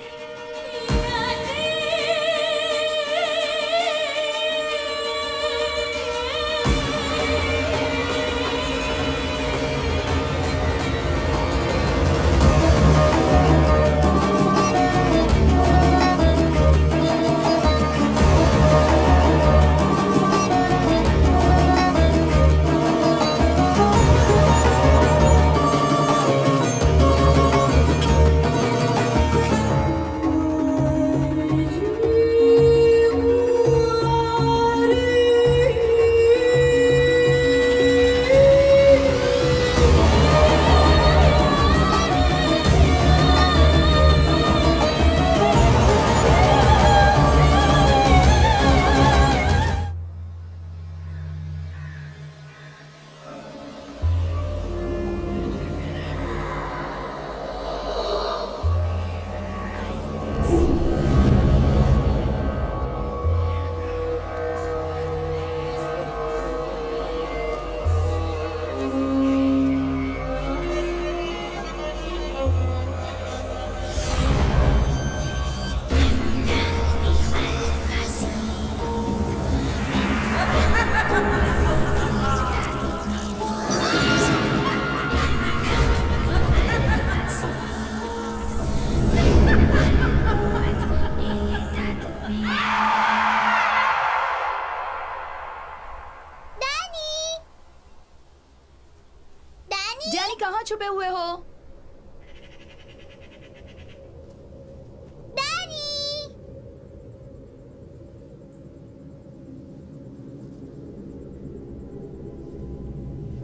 डैनी कहाँ छुपे हुए हो?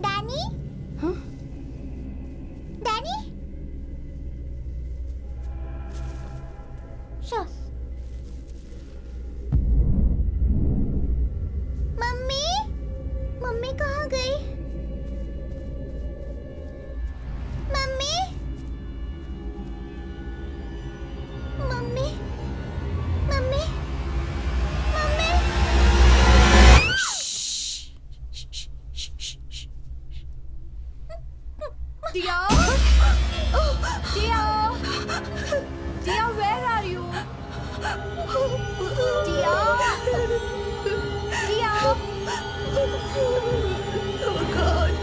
डैनी? हाँ? डैनी? शो। मम्मी? मम्मी कहाँ गई? Mummy? Mummy? Mummy? Mummy? Tia? Tia? Tia, where are you? Tia? Tia? Oh God.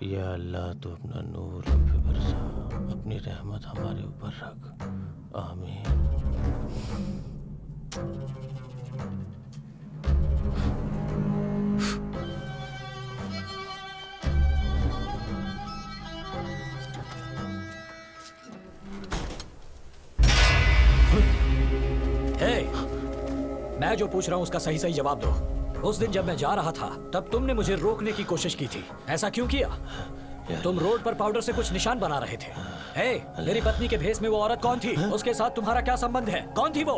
या अल्लाह तो अपना नूर हम पे बरसा, अपनी रहमत हमारे ऊपर रख, आमीन। हे, मैं जो पूछ रहा हूँ उसका सही सही जवाब दो। उस दिन जब मैं जा रहा था तब तुमने मुझे रोकने की कोशिश की थी, ऐसा क्यों किया? तुम रोड पर पाउडर से कुछ निशान बना रहे थे। हे, मेरी पत्नी के भेष में वो औरत कौन थी? उसके साथ तुम्हारा क्या संबंध है? कौन थी वो?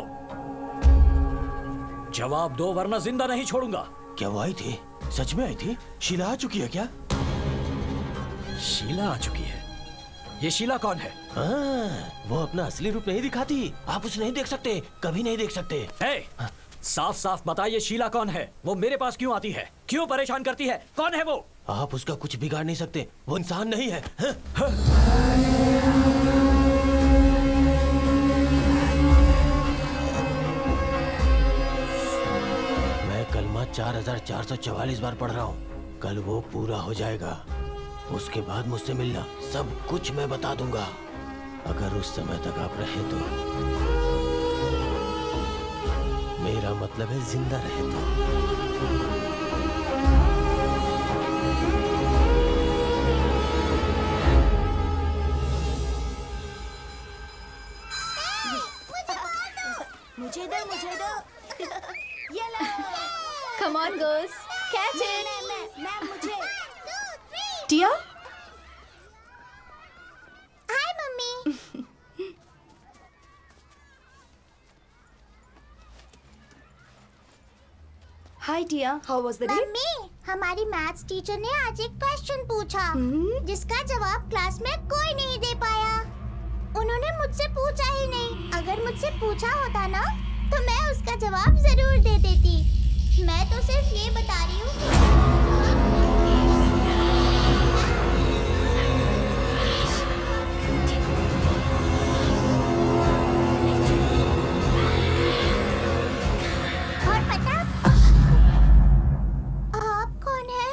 जवाब दो वरना जिंदा नहीं छोड़ूंगा। क्या वो आई थी? सच में आई थी? शीला आ चुकी है क्या? शीला आ चुकी है? ये शीला कौन है? वो अपना असली रूप नहीं दिखाती, आप उसे नहीं देख सकते, कभी नहीं देख सकते। हे, साफ साफ बताइए शीला कौन है? वो मेरे पास क्यों आती है? क्यों परेशान करती है? कौन है वो? आप उसका कुछ बिगाड़ नहीं सकते, वो इंसान नहीं है। मैं कलमा 4444 बार पढ़ रहा हूँ, कल वो पूरा हो जाएगा। उसके बाद मुझसे मिलना, सब कुछ मैं बता दूंगा। अगर उस समय तक आप रहे तो, मेरा मतलब है जिंदा रहे तो। मुझे दो। ये लो। Come on, girls. Catch it. मैं मुझे। Tia? Hi mummy. Hi Tia, how was the day? Mummy, हमारी मैथ्स टीचर ने आज एक क्वेश्चन पूछा जिसका जवाब क्लास में कोई नहीं दे पाया। उन्होंने मुझसे पूछा ही नहीं। अगर मुझसे पूछा होता ना तो मैं उसका जवाब जरूर दे देती। मैं तो सिर्फ ये बता रही हूँ। और पता आप कौन है?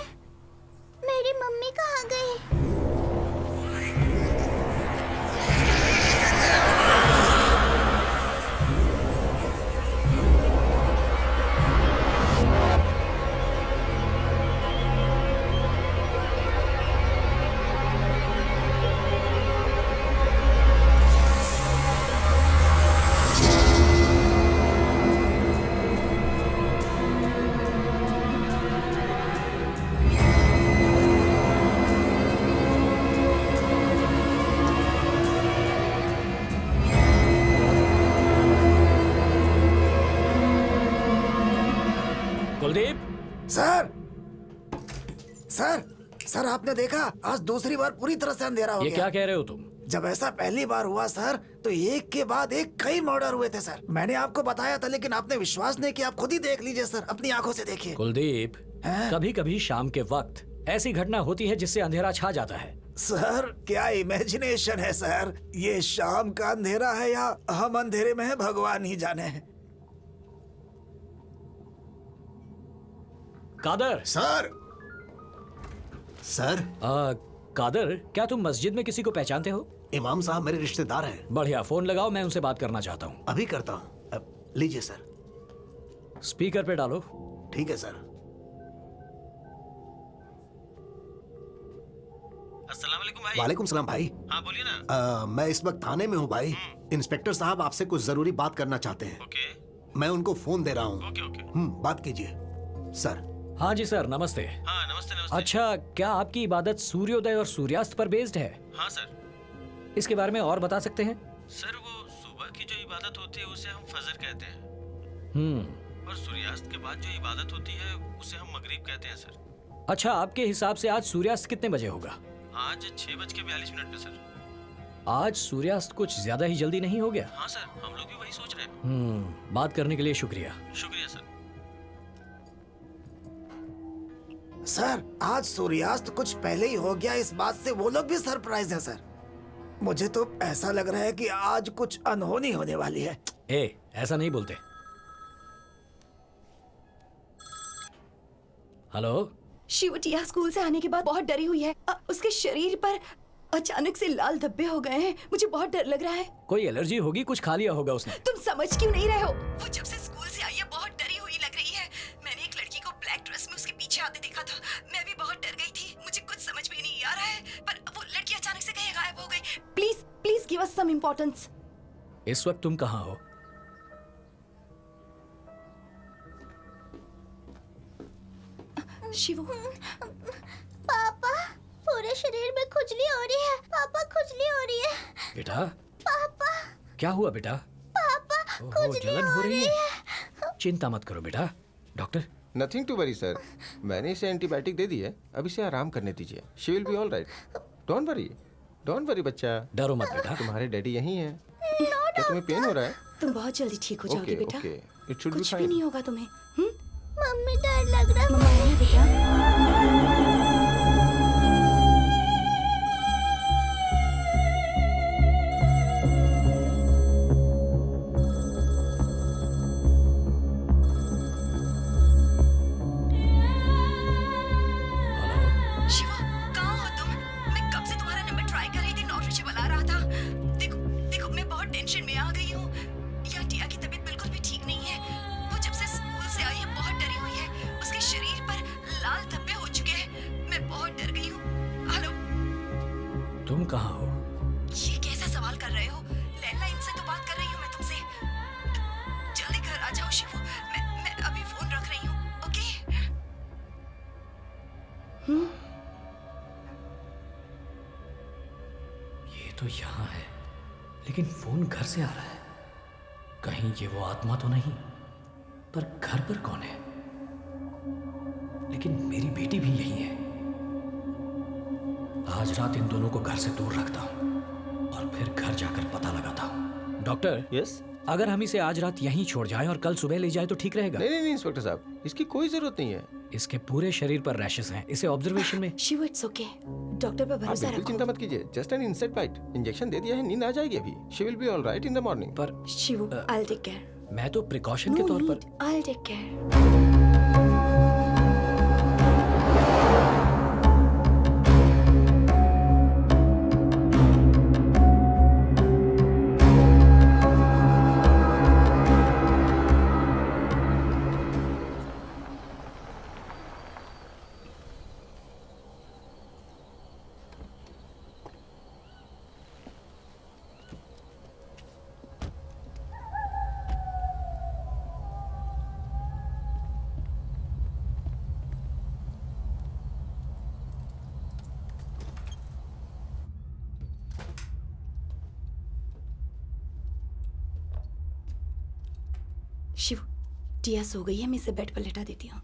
मेरी मम्मी कहाँ गई? कुलदीप, सर सर आपने देखा आज दूसरी बार पूरी तरह से अंधेरा हो ये गया। क्या कह रहे हो तुम? जब ऐसा पहली बार हुआ सर तो एक के बाद एक कई मर्डर हुए थे सर। मैंने आपको बताया था लेकिन आपने विश्वास नहीं किया। आप खुद ही देख लीजिए सर, अपनी आंखों से देखिए। कुलदीप, हैं? कभी कभी शाम के वक्त ऐसी घटना होती है जिससे अंधेरा छा जाता है। सर क्या इमेजिनेशन है सर। ये शाम का अंधेरा है या हम अंधेरे में है भगवान ही जाने। कादर, सर सर, कादर, क्या तुम मस्जिद में किसी को पहचानते हो? इमाम साहब मेरे रिश्तेदार हैं। बढ़िया, फोन लगाओ, मैं उनसे बात करना चाहता हूँ। अभी करता हूँ। लीजिए सर। स्पीकर पे डालो। ठीक है सर। अस्सलाम वालेकुम भाई। वालेकुम सलाम भाई। हाँ बोलिए ना। मैं इस वक्त थाने में हूँ भाई। इंस्पेक्टर साहब आपसे कुछ जरूरी बात करना चाहते हैं। ओके मैं उनको फोन दे रहा हूँ। Okay okay. बात कीजिए सर। हाँ जी सर, नमस्ते। हाँ नमस्ते नमस्ते। अच्छा, क्या आपकी इबादत सूर्योदय और सूर्यास्त पर बेस्ड है? हाँ सर। इसके बारे में और बता सकते हैं? सर वो सुबह की जो इबादत होती है उसे हम फजर कहते हैं, और सूर्यास्त के बाद जो इबादत होती है उसे हम मगरिब कहते हैं सर। अच्छा, आपके हिसाब से आज सूर्यास्त कितने बजे होगा? आज 6:42 पे सर। आज सूर्यास्त कुछ ज्यादा ही जल्दी नहीं हो गया? हाँ सर, हम लोग भी वही सोच रहे हैं। बात करने के लिए शुक्रिया। शुक्रिया सर। सर, आज सूर्यास्त कुछ पहले ही हो गया, इस बात से वो लोग भी सरप्राइज हैं सर। मुझे तो ऐसा लग रहा है कि आज कुछ अनहोनी होने वाली है। ऐसा नहीं बोलते। हेलो? शिव टिया स्कूल से आने के बाद बहुत डरी हुई है। उसके शरीर पर अचानक से लाल धब्बे हो गए हैं। मुझे बहुत डर लग रहा है। कोई एलर्जी होगी, कुछ खा लिया होगा उसने। तुम समझ क्यों नहीं रहे हो? वो जब से स्कूल से आई है बहुत डरी हुई लग रही है। मैंने एक लड़की को ब्लैक ड्रेस में उसके पीछे आते देखा था। मैं भी बहुत डर गई थी। मुझे कुछ समझ में नहीं आ रहा है, पर वो लड़की अचानक से कहीं गायब हो गई। Please please give us some importance. इस वक्त तुम कहाँ हो? शिवू, पापा, पूरे शरीर में खुजली हो रही है। पापा, खुजली हो रही है। बेटा, पापा, क्या हुआ बेटा? पापा, खुजली जलन हो रही है। है। चिंता मत करो बेटा। Doctor? Nothing to worry sir, मैंने इसे एंटीबायोटिक दे दी है, अब इसे आराम करने दीजिए। She will be all right. Don't worry बच्चा। डरो मत बेटा। तुम्हारे डैडी यहीं हैं। क्या तुम्हें पेन हो रहा है? तुम बहुत जल्दी ठीक हो जाओगे बेटा। ओके, इट शुड बी कुछ भी फाइन। नहीं होगा तुम्हें। मम्मी, डर लग रहा है। मम्मा आई है बेटा। शिवा, कहाँ हो तुम? मैं कब से तुम्हारा नंबर ट्राई कर रही थी, नॉट रीचेबल आ रहा था। देखो देखो, मैं बहुत टेंशन में आ गई हूँ। यहाँ टिया की तबीयत बिल्कुल भी ठीक नहीं है। वो जब से स्कूल से आई है बहुत डरी हुई है। उसके शरीर पर लाल धब्बे हो चुके हैं। मैं बहुत डर गई हूँ। हेलो, तुम कहाँ हो? ये कैसा सवाल कर रहे हो? लैंडलाइन से तो बात कर रही हूँ मैं तुमसे। जल्दी घर आ जाओ शिवू। मैं अभी फोन रख रही हूँ। ओके? ये तो यहाँ है, लेकिन फोन घर से आ रहा है। कहीं ये वो आत्मा तो नहीं? पर घर पर कौन है? लेकिन मेरी बेटी भी यही है। आज रात इन दोनों को घर से दूर रखता हूँ और फिर घर जाकर पता लगाता हूँ। Doctor, yes. अगर हम इसे आज रात यहीं छोड़ जाएं और कल सुबह ले जाए तो ठीक रहेगा? नहीं इंस्पेक्टर साहब, इसकी कोई जरूरत नहीं है। इसके पूरे शरीर पर रैशेस हैं। इसे ऑब्जर्वेशन में। Shibu, it's okay. डॉक्टर पर आप भरोसा बिल्कुल रखो। चिंता मत कीजिए, just an insect bite. Injection दे दिया है, नींद आ जाएगी अभी। She will be all right in the morning. पर Shivu, I will take care. मैं तो प्रिकॉशन के तौर पर। I will take care. Shiv, Tia सो गई है। मैं इसे बेड पर लेटा देती हूँ।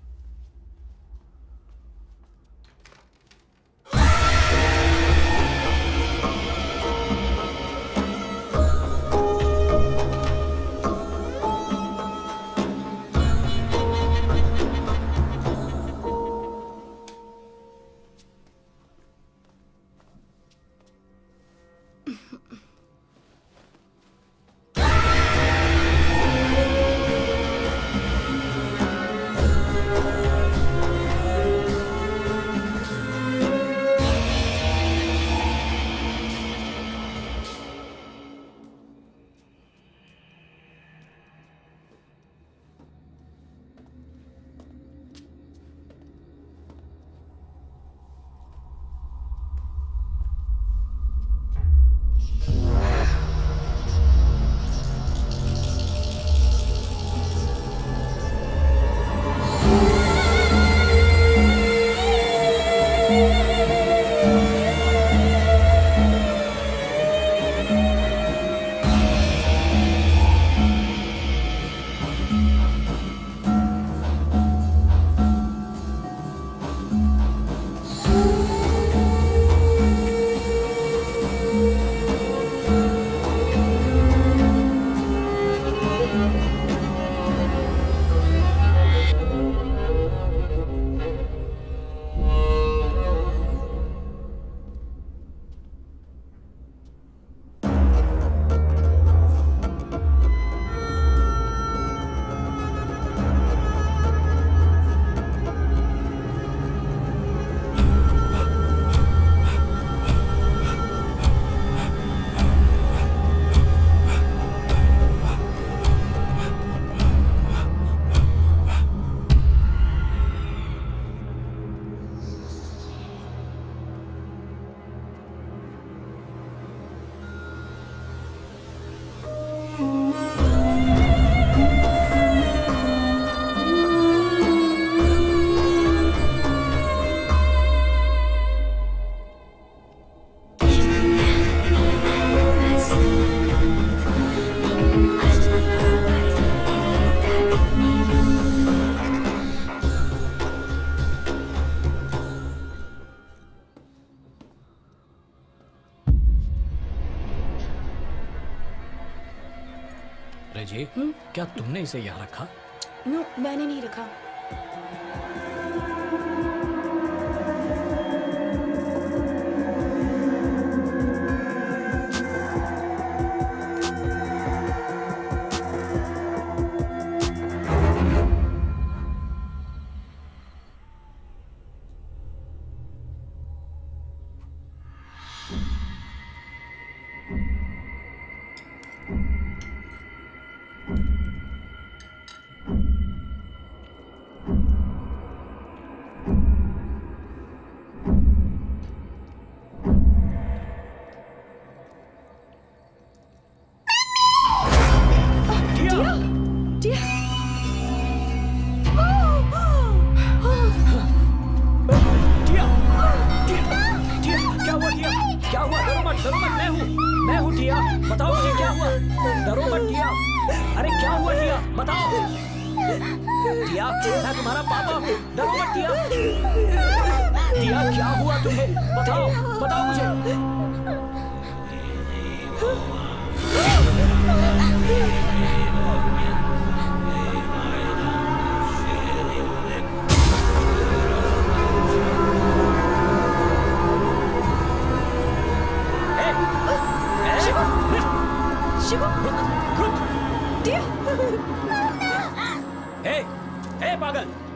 रेजी, क्या तुमने इसे यहाँ रखा? नो, मैंने नहीं रखा।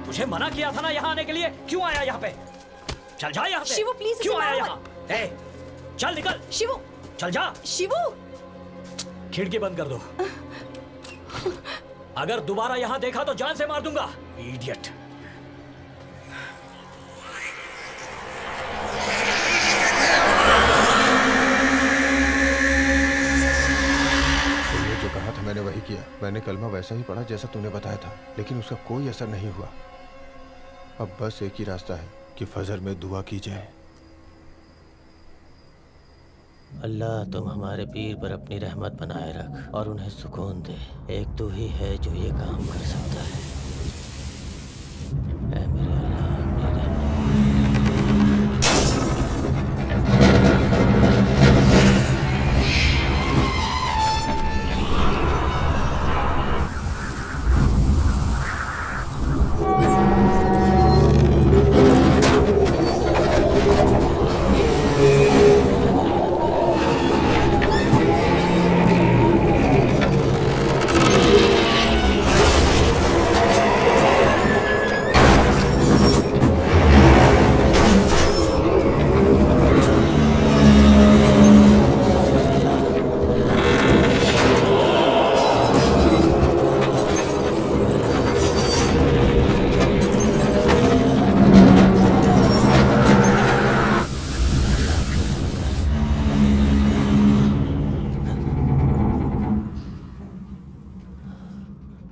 तुझे मना किया था ना यहाँ आने के लिए, क्यों आया यहाँ पे? चल जा यहाँ से। शिवू प्लीज, क्यों आया यहाँ? चल निकल। शिवू, चल जा। शिवू, खिड़की बंद कर दो। अगर दोबारा यहाँ देखा तो जान से मार दूंगा। इडियट। जो कहा था मैंने वही किया। मैंने कलमा वैसा ही पढ़ा जैसा तूने बताया था, लेकिन उसका कोई असर नहीं हुआ। अब बस एक ही रास्ता है कि फजर में दुआ की जाए। अल्लाह तुम हमारे पीर पर अपनी रहमत बनाए रख और उन्हें सुकून दे। एक तू ही है जो ये काम कर सकता है। ऐ मेरे अल्लाह, अपनी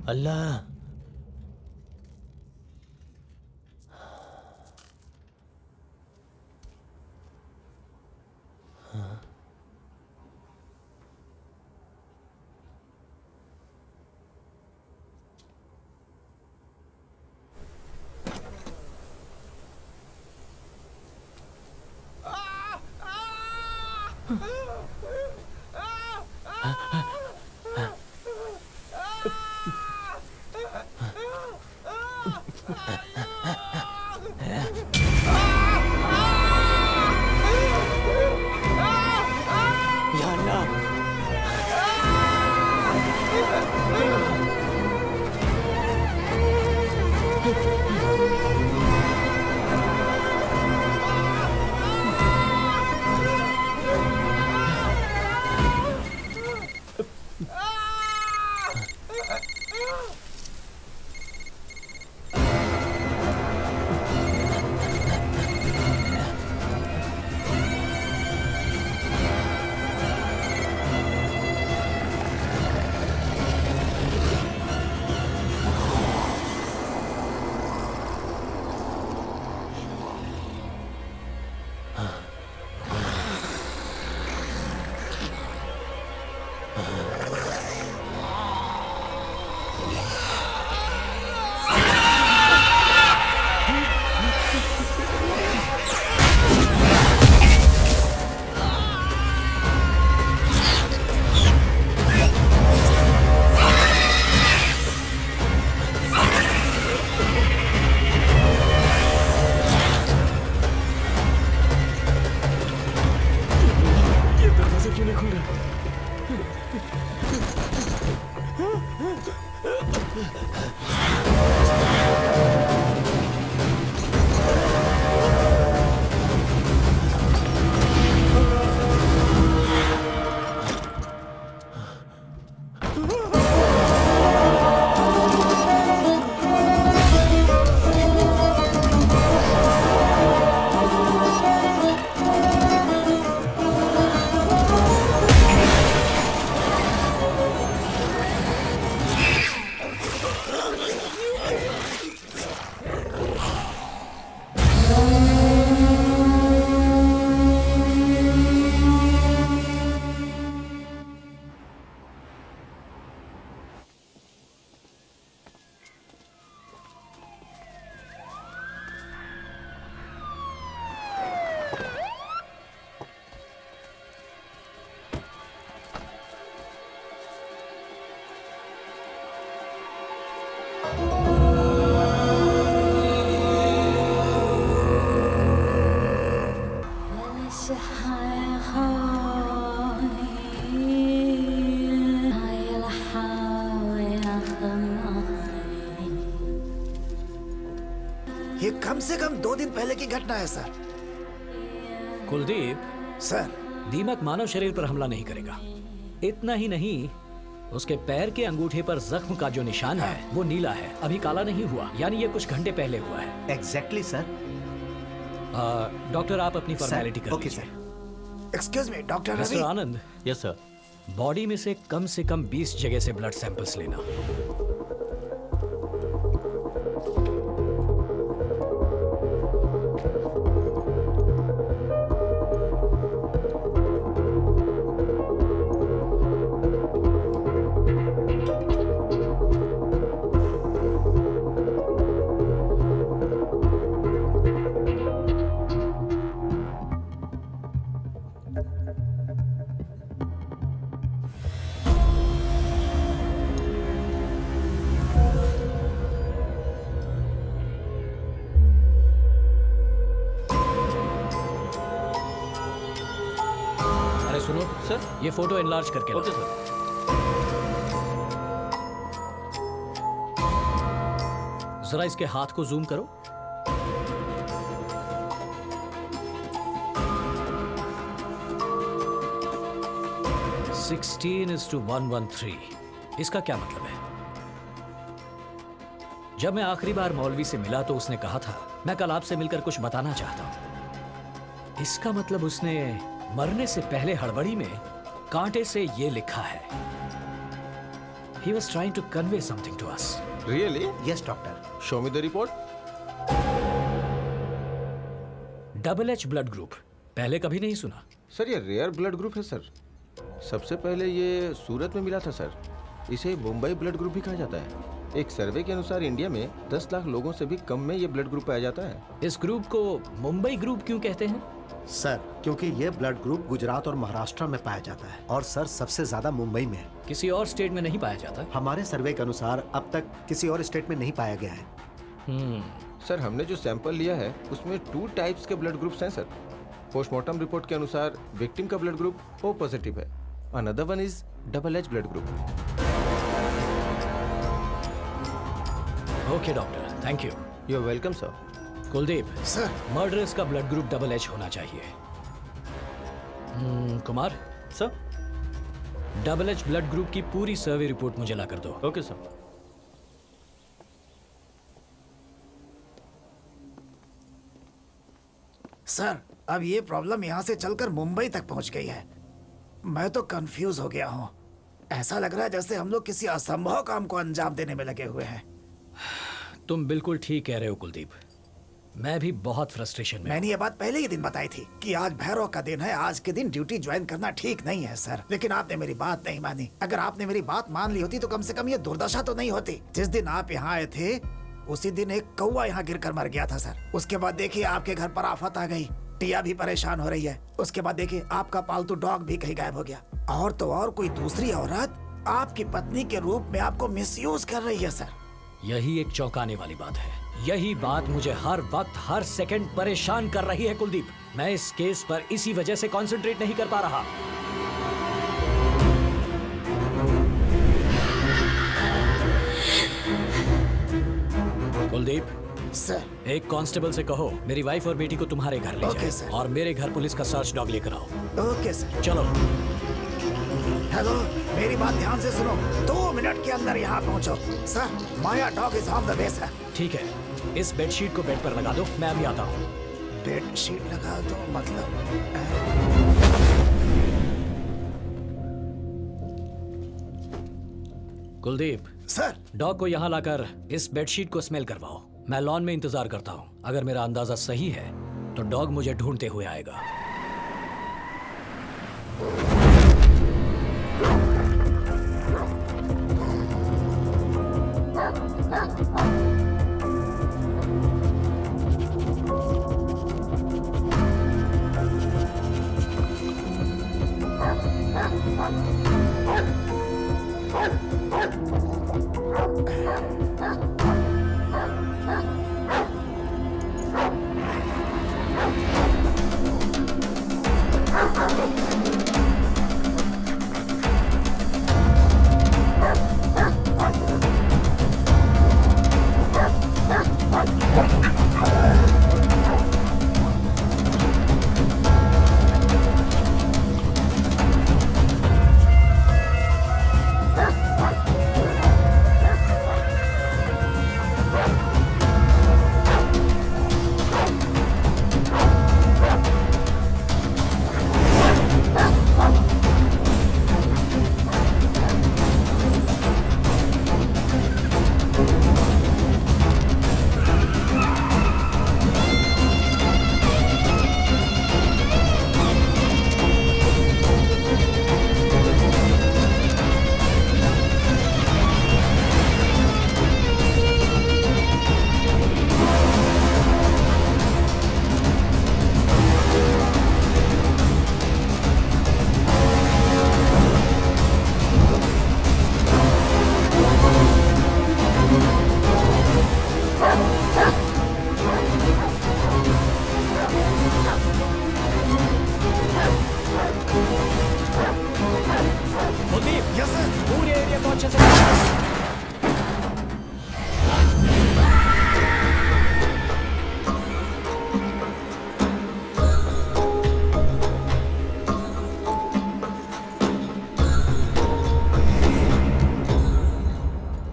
अल्लाह। ये कम से कम 2 दिन पहले की घटना है सर। कुलदीप, सर दीमक मानव शरीर पर हमला नहीं करेगा। इतना ही नहीं, उसके पैर के अंगूठे पर जख्म का जो निशान है वो नीला है, अभी काला नहीं हुआ, यानी ये कुछ घंटे पहले हुआ है। Exactly sir. डॉक्टर, आप अपनी फॉर्मेलिटी कर ओके लीजिए। Sir. Excuse me doctor Ravi. Mister Anand, yes sir. Body में से कम 20 जगह से ब्लड सैंपल्स लेना। सुनो सर, ये फोटो एनलार्ज करके ओके लाओ। सर। जरा इसके हाथ को जूम करो। (16:113) इसका क्या मतलब है? जब मैं आखिरी बार मौलवी से मिला तो उसने कहा था मैं कल आपसे मिलकर कुछ बताना चाहता हूं। इसका मतलब उसने मरने से पहले हड़बड़ी में कांटे से ये लिखा है। He was trying to convey something to us. Really? Yes doctor. Show me the report. RH blood group, पहले कभी नहीं सुना। सर ये रेयर ब्लड ग्रुप है सर। सबसे पहले ये सूरत में मिला था सर। इसे मुंबई ब्लड ग्रुप भी कहा जाता है। एक सर्वे के अनुसार इंडिया में 10 लाख लोगों से भी कम में ये ब्लड ग्रुप पाया जाता है। इस ग्रुप को मुंबई ग्रुप क्यों कहते हैं? सर, क्योंकि ये ब्लड ग्रुप गुजरात और महाराष्ट्र में पाया जाता है और सर सबसे ज्यादा मुंबई में है। किसी और स्टेट में नहीं पाया जाता? हमारे सर्वे के अनुसार अब तक किसी और स्टेट में नहीं पाया गया है। सर, हमने जो सैंपल लिया है उसमें 2 टाइप्स के ब्लड ग्रुप्स हैं सर। पोस्टमार्टम रिपोर्ट के अनुसार विक्टिम का ब्लड ग्रुप O पॉजिटिव है, another one is AA blood group. Okay doctor, thank you. You are welcome sir. Kuldeep, sir murderers का ब्लड ग्रुप AA होना चाहिए। Kumar, sir. AA blood group की पूरी survey report मुझे ला कर दो। Okay sir. सर, अब ये प्रॉब्लम यहाँ से चलकर मुंबई तक पहुँच गई है। मैं तो कंफ्यूज हो गया हूँ। ऐसा लग रहा है जैसे हम लोग किसी असंभव काम को अंजाम देने में लगे हुए हैं। तुम बिल्कुल ठीक कह रहे हो कुलदीप, मैं भी बहुत फ्रस्ट्रेशन में। मैंने ये बात पहले ही दिन बताई थी कि आज भैरव का दिन है, आज के दिन ड्यूटी ज्वाइन करना ठीक नहीं है सर। लेकिन आपने मेरी बात नहीं मानी। अगर आपने मेरी बात मान ली होती तो कम से कम ये दुर्दशा तो नहीं होती। जिस दिन आप यहाँ आए थे उसी दिन एक कौवा यहाँ गिरकर मर गया था सर। उसके बाद देखिए आपके घर पर आफत आ गई, टिया भी परेशान हो रही है। उसके बाद देखिए आपका पालतू डॉग भी कहीं गायब हो गया। और तो और कोई दूसरी औरत आपकी पत्नी के रूप में आपको मिसयूज कर रही है सर। यही एक चौंकाने वाली बात है। यही बात मुझे हर वक्त हर सेकंड परेशान कर रही है कुलदीप। मैं इस केस पर इसी वजह से कंसंट्रेट नहीं कर पा रहा। कुलदीप सर, एक कांस्टेबल से कहो मेरी वाइफ और बेटी को तुम्हारे घर ले ओके, जाए सर। और मेरे घर पुलिस का सर्च डॉग लेकर आओ। Okay sir. चलो। हेलो, मेरी बात ध्यान से सुनो। 2 मिनट के अंदर यहाँ पहुँचो sir. Maya dog is on the way sir. ठीक है, इस बेडशीट को बेड पर लगा दो, मैं अभी आता हूँ। बेडशीट लगा दो मतलब? कुलदीप, सर, डॉग को यहाँ लाकर इस बेडशीट को स्मेल करवाओ। मैं लॉन में इंतजार करता हूँ। अगर मेरा अंदाजा सही है तो डॉग मुझे ढूंढते हुए आएगा।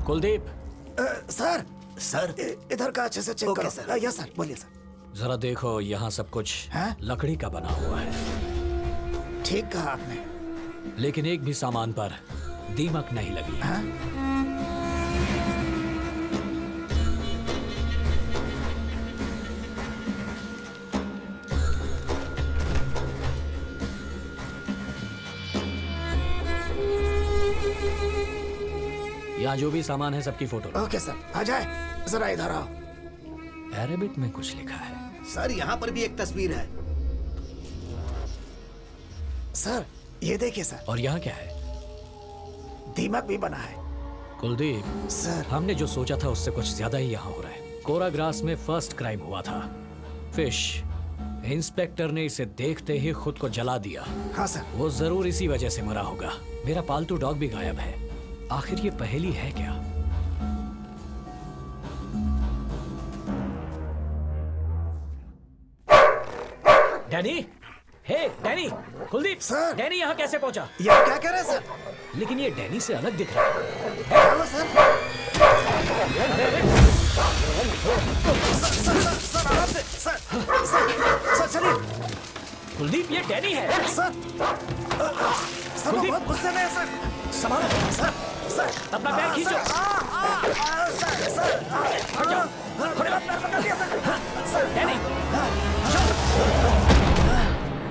कुलदीप, सर सर इधर का अच्छे से चेक करो सर। यस सर, बोलिए सर। जरा देखो, यहाँ सब कुछ हैं? लकड़ी का बना हुआ है, ठीक कहा आपने। लेकिन एक भी सामान पर दीमक नहीं लगी है। हाँ? यहाँ जो भी सामान है सबकी फोटो लो। ओके सर, आ जाए जरा इधर आओ। अरेबिक में कुछ लिखा है। सर, यहाँ पर भी एक तस्वीर है। सर ये देखिए सर, और यहाँ क्या है? दीमक भी बना है। कुलदीप, सर हमने जो सोचा था उससे कुछ ज्यादा ही यहाँ हो रहा है। कोराग्रास में फर्स्ट क्राइम हुआ था। फिश, इंस्पेक्टर ने इसे देखते ही खुद को जला दिया। हाँ सर। वो जरूर इसी वजह से मरा होगा। मेरा पालतू डॉग भी गायब है। आखिर ये पहेली है क्या? डैनी, हे डैनी, कुलदीप सर। डैनी यहाँ कैसे पहुंचा? ये आप क्या कह रहे हैं सर? लेकिन ये डैनी से अलग दिख रहा है। क्या हुआ सर? सर आराम से, सर चलिए। कुलदीप, ये डैनी है। सर वो कुलदीप। बहुत गुस्से में है सर। संभालो। सर अपना पैर खींचो। सर डैनी,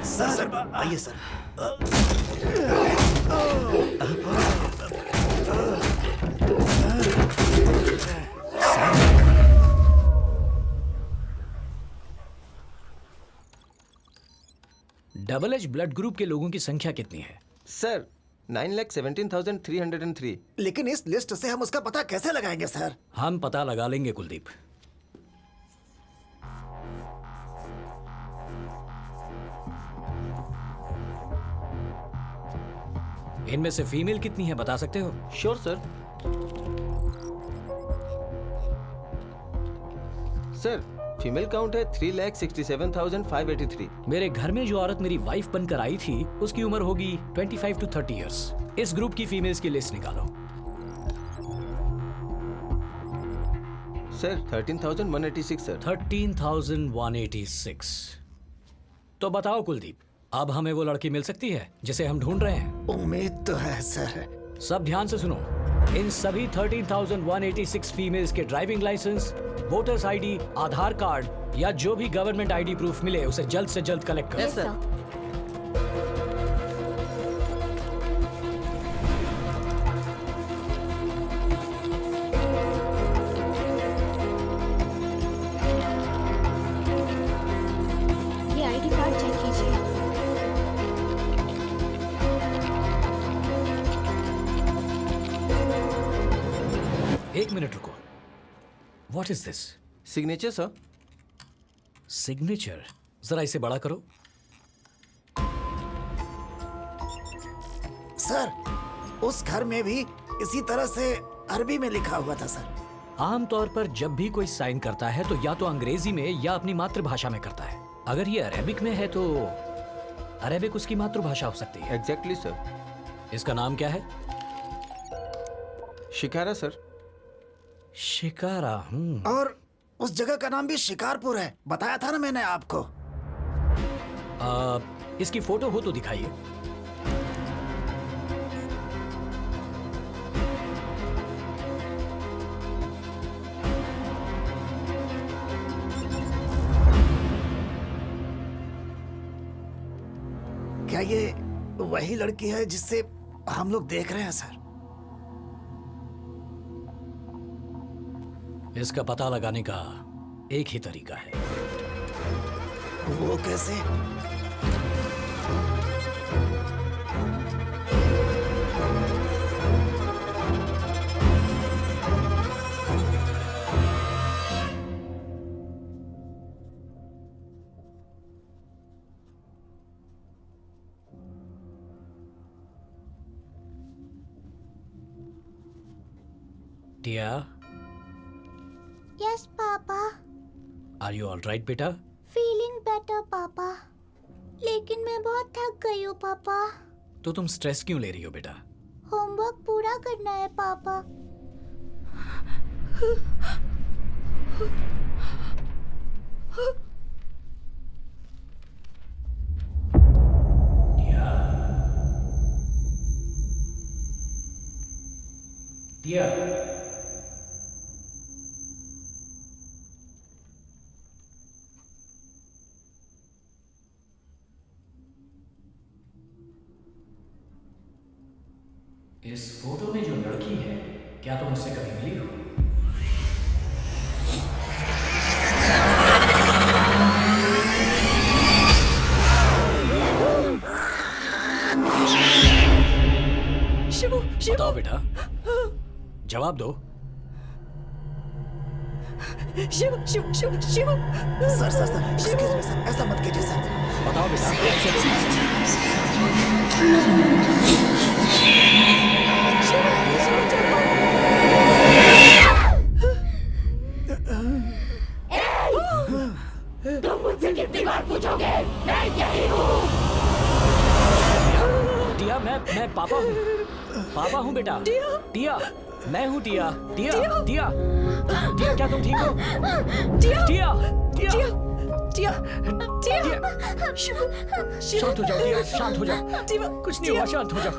सर आइए sir. Double H blood group के लोगों की संख्या कितनी है? सर 9,17,303। लेकिन इस लिस्ट से हम उसका पता कैसे लगाएंगे सर? हम पता लगा लेंगे कुलदीप। इनमें से फीमेल कितनी है बता सकते हो? Sure sir. Sir female count है 3,67,583। मेरे घर में जो औरत मेरी वाइफ बनकर आई थी उसकी उम्र होगी 25 to 30 इयर्स। इस ग्रुप की फीमेल्स की लिस्ट निकालो। Sir 13,186 sir. 13,186। तो बताओ कुलदीप, अब हमें वो लड़की मिल सकती है जिसे हम ढूंढ रहे हैं? उम्मीद तो है सर। सब ध्यान से सुनो। इन सभी 13,186 फीमेल्स के ड्राइविंग लाइसेंस, वोटर्स आईडी, आधार कार्ड या जो भी गवर्नमेंट आईडी प्रूफ मिले उसे जल्द से जल्द कलेक्ट करो। Yes sir. ये आईडी कार्ड चेक कीजिए। एक मिनट रुको। What is this? Signature sir. Signature? जरा इसे बड़ा करो। सर उस घर में भी इसी तरह से अरबी में लिखा हुआ था सर। आमतौर पर जब भी कोई साइन करता है तो या तो अंग्रेजी में या अपनी मातृभाषा में करता है। अगर ये अरेबिक में है तो अरेबिक उसकी मातृभाषा हो सकती है। Exactly sir. इसका नाम क्या है? शिकारा सर। शिकारा। और उस जगह का नाम भी शिकारपुर है, बताया था ना मैंने आपको। इसकी फोटो हो तो दिखाइए। क्या ये वही लड़की है जिससे हम लोग देख रहे हैं सर? इसका पता लगाने का एक ही तरीका है। वो कैसे? Tia, yes papa. Are you all right बेटा? Feeling better papa. लेकिन मैं बहुत थक गई हूँ पापा। तो तुम स्ट्रेस क्यों ले रही हो बेटा? होमवर्क पूरा करना है पापा। टिया, इस फोटो में जो लड़की है क्या तुम उससे कभी मिली हो? बताओ बेटा, जवाब दो। Shiv Shiv Shiv Shiv. Sir sir sir excuse me sir, ऐसा मत कीजिए सर। बताओ बेटा, कैसे बोला? टिया, मैं पापा हूँ। पापा हूँ बेटा। टिया, मैं हूँ टिया। टिया, टिया, टिया, क्या तुम ठीक हो? टिया टिया, टिया, टिया टिया। शांत हो जाओ टिया, शांत हो जाओ। टिया, कुछ नहीं हुआ, शांत हो जाओ।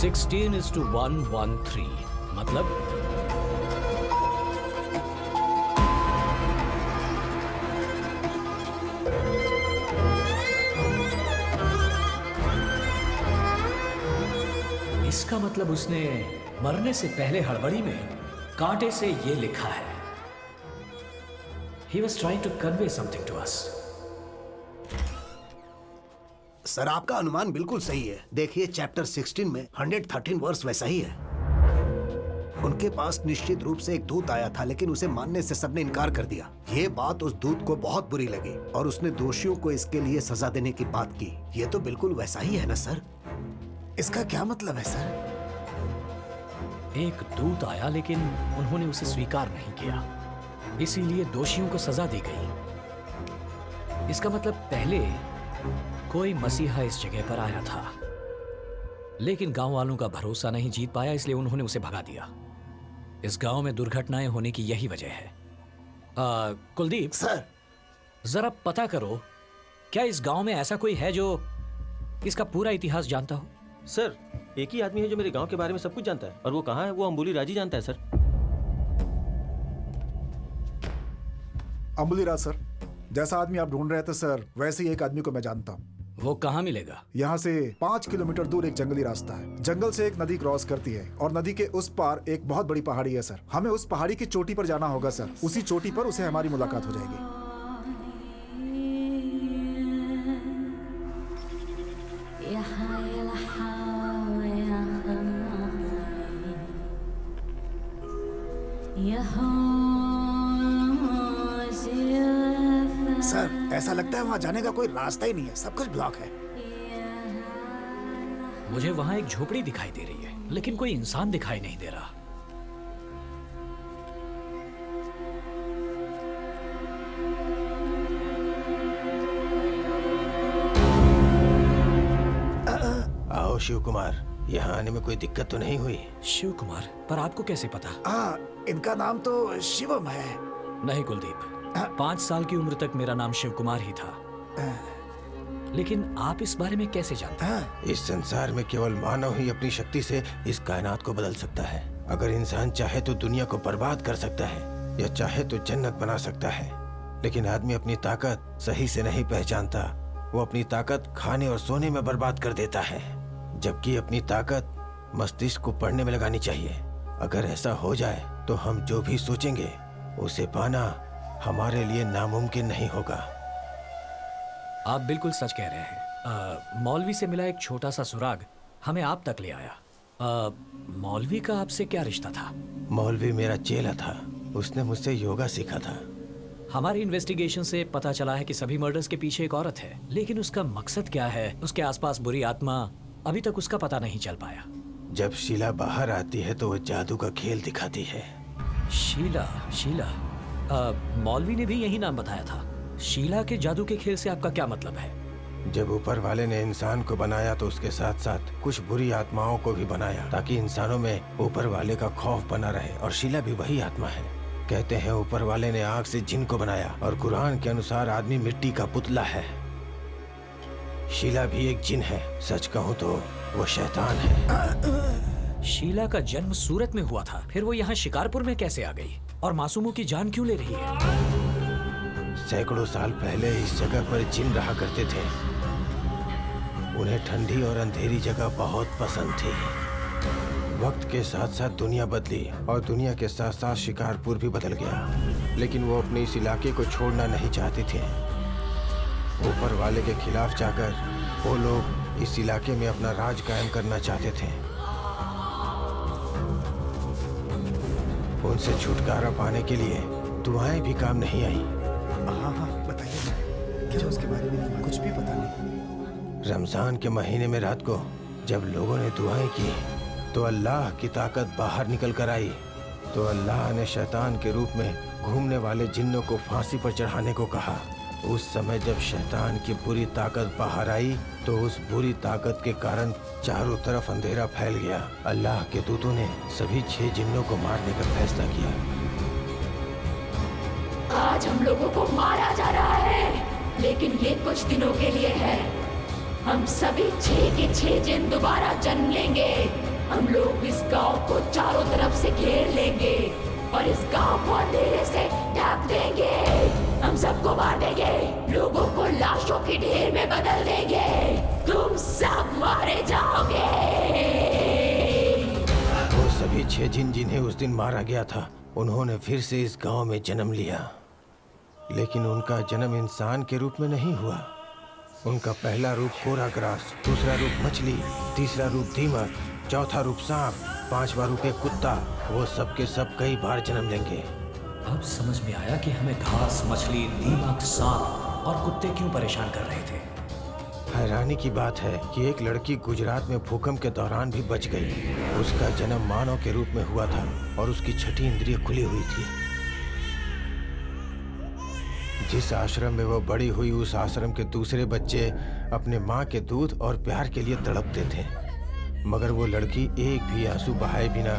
Sixteen is to 113 मतलब इसका मतलब उसने मरने से पहले हड़बड़ी में कांटे से ये लिखा है। He was trying to convey something to us. Sir आपका अनुमान बिल्कुल सही है। देखिए चैप्टर 16 में 113 वर्स वैसा ही है। उनके पास निश्चित रूप से एक दूत आया था, लेकिन उसे मानने से सबने इनकार कर दिया। ये बात उस दूत को बहुत बुरी लगी और उसने दोषियों को इसके लिए सजा देने की बात की। ये तो बिल्कुल वैसा ही है ना सर? इसका क्या मतलब है सर? एक दूत आया लेकिन उन्होंने उसे स्वीकार नहीं किया, इसीलिए दोषियों को सजा दी गई। इसका मतलब पहले कोई मसीहा इस जगह पर आया था, लेकिन गांव वालों का भरोसा नहीं जीत पाया, इसलिए उन्होंने उसे भगा दिया। इस गांव में दुर्घटनाएं होने की यही वजह है। कुलदीप सर, जरा पता करो, क्या इस गांव में ऐसा कोई है जो इसका पूरा इतिहास जानता हो? सर, एक ही आदमी है जो मेरे गांव के बारे में सब कुछ जानता है, और वो कहाँ है वो अंबुली राजी जानता है सर। अंबुली राज सर, जैसा आदमी आप ढूंढ रहे थे सर, वैसे ही एक आदमी को मैं जानता हूँ। वो कहाँ मिलेगा? यहाँ से 5 किलोमीटर दूर एक जंगली रास्ता है। जंगल से एक नदी क्रॉस करती है और नदी के उस पार एक बहुत बड़ी पहाड़ी है सर। हमें उस पहाड़ी की चोटी पर जाना होगा सर। उसी चोटी पर उसे हमारी मुलाकात हो जाएगी। सर, ऐसा लगता है वहाँ जाने का कोई रास्ता ही नहीं है, सब कुछ ब्लॉक है। मुझे वहाँ एक झोपड़ी दिखाई दे रही है, लेकिन कोई इंसान दिखाई नहीं दे रहा। आओ शिव कुमार, यहाँ आने में कोई दिक्कत तो नहीं हुई? शिव कुमार, पर आपको कैसे पता? इनका नाम तो शिवम है। नहीं कुलदीप, 5 साल की उम्र तक मेरा नाम शिव कुमार ही था। लेकिन आप इस बारे में कैसे जानते हैं? इस संसार में केवल मानव ही अपनी शक्ति से इस कायनात को बदल सकता है। अगर इंसान चाहे तो दुनिया को बर्बाद कर सकता है, या चाहे तो जन्नत बना सकता है। लेकिन आदमी अपनी ताकत सही से नहीं पहचानता। वो अपनी ताकत खाने और सोने में बर्बाद कर देता है, जबकि अपनी ताकत मस्तिष्क को पढ़ने में लगानी चाहिए। अगर ऐसा हो जाए तो हम जो भी सोचेंगे उसे पाना हमारे लिए नामुमकिन नहीं होगा। आप बिल्कुल सच कह रहे हैं। मौलवी से मिला एक छोटा सा सुराग हमें आप तक ले आया। मौलवी का आपसे क्या रिश्ता था? मौलवी मेरा चेला था, उसने मुझसे योगा सीखा था। हमारी इन्वेस्टिगेशन से पता चला है कि सभी मर्डर्स के पीछे एक औरत है, लेकिन उसका मकसद क्या है, उसके आसपास बुरी आत्मा, अभी तक उसका पता नहीं चल पाया। जब शीला बाहर आती है तो वो जादू का खेल दिखाती है। शीला शीला मौलवी ने भी यही नाम बताया था। शीला के जादू के खेल से आपका क्या मतलब है? जब ऊपर वाले ने इंसान को बनाया तो उसके साथ साथ कुछ बुरी आत्माओं को भी बनाया ताकि इंसानों में ऊपर वाले का खौफ बना रहे, और शीला भी वही आत्मा है। कहते हैं ऊपर वाले ने आग से जिन को बनाया, और कुरान के अनुसार आदमी मिट्टी का पुतला है। शीला भी एक जिन है। सच कहूँ तो वो शैतान है। शीला का जन्म सूरत में हुआ था, फिर वो यहाँ शिकारपुर में कैसे आ गई? और मासूमों की जान क्यों ले रही है? सैकड़ों साल पहले इस जगह पर जिन रहा करते थे। उन्हें ठंडी और अंधेरी जगह बहुत पसंद थी। वक्त के साथ साथ दुनिया बदली, और दुनिया के साथ साथ शिकारपुर भी बदल गया, लेकिन वो अपने इस इलाके को छोड़ना नहीं चाहते थे। ऊपर वाले के खिलाफ जाकर वो लोग इस इलाके में अपना राज कायम करना चाहते थे। उनसे छुटकारा पाने के लिए दुआएं भी काम नहीं आई। हाँ बताइए, क्या उसके बारे में कुछ भी पता नहीं। रमजान के महीने में रात को जब लोगों ने दुआएं की तो अल्लाह की ताकत बाहर निकल कर आई। तो अल्लाह ने शैतान के रूप में घूमने वाले जिन्नों को फांसी पर चढ़ाने को कहा। उस समय जब शैतान की बुरी ताकत बाहर आई तो उस बुरी ताकत के कारण चारों तरफ अंधेरा फैल गया। अल्लाह के दूतों ने सभी 6 जिन्नों को मारने का फैसला किया। आज हम लोगों को मारा जा रहा है, लेकिन ये कुछ दिनों के लिए है। हम सभी 6 के 6 जिन दोबारा जन्म लेंगे। हम लोग इस गांव को चारों तरफ से घेर लेंगे और इस गांव को अंधेरे से ढक देंगे। हम सबको मार देंगे, लोगों को लाशों के ढेर में बदल देंगे। तुम सब मारे जाओगे। वो सभी 6 जिन जिन्हें उस दिन मारा गया था, उन्होंने फिर से इस गांव में जन्म लिया, लेकिन उनका जन्म इंसान के रूप में नहीं हुआ। उनका पहला रूप कोरा ग्रास, दूसरा रूप मछली, तीसरा रूप दीमक, चौथा रूप सांप, 5वां रूप एक कुत्ता। वो सब के सब कई बार जन्म लेंगे। अब समझ में आया कि हमें घास, मछली, दीमक, सांप और कुत्ते क्यों परेशान कर रहे थे। हैरानी की बात है कि एक लड़की गुजरात में भूकंप के दौरान भी बच गई। उसका जन्म मानव के रूप में हुआ था और उसकी 6ठी इंद्रिय खुली हुई थी। जिस आश्रम में वो बड़ी हुई, उस आश्रम के दूसरे बच्चे अपने माँ के दूध और प्यार के लिए तड़पते थे, मगर वो लड़की एक भी आंसू बहाए बिना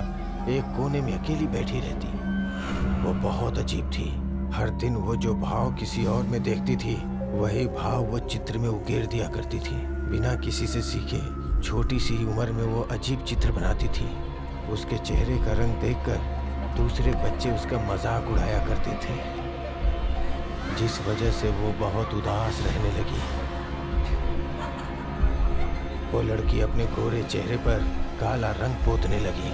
एक कोने में अकेली बैठी रहती। वो बहुत अजीब थी। हर दिन वो जो भाव किसी और में देखती थी, वही भाव वो चित्र में उकेर दिया करती थी। बिना किसी से सीखे छोटी सी उम्र में वो अजीब चित्र बनाती थी। उसके चेहरे का रंग देखकर दूसरे बच्चे उसका मजाक उड़ाया करते थे, जिस वजह से वो बहुत उदास रहने लगी। वो लड़की अपने गोरे चेहरे पर काला रंग पोतने लगी।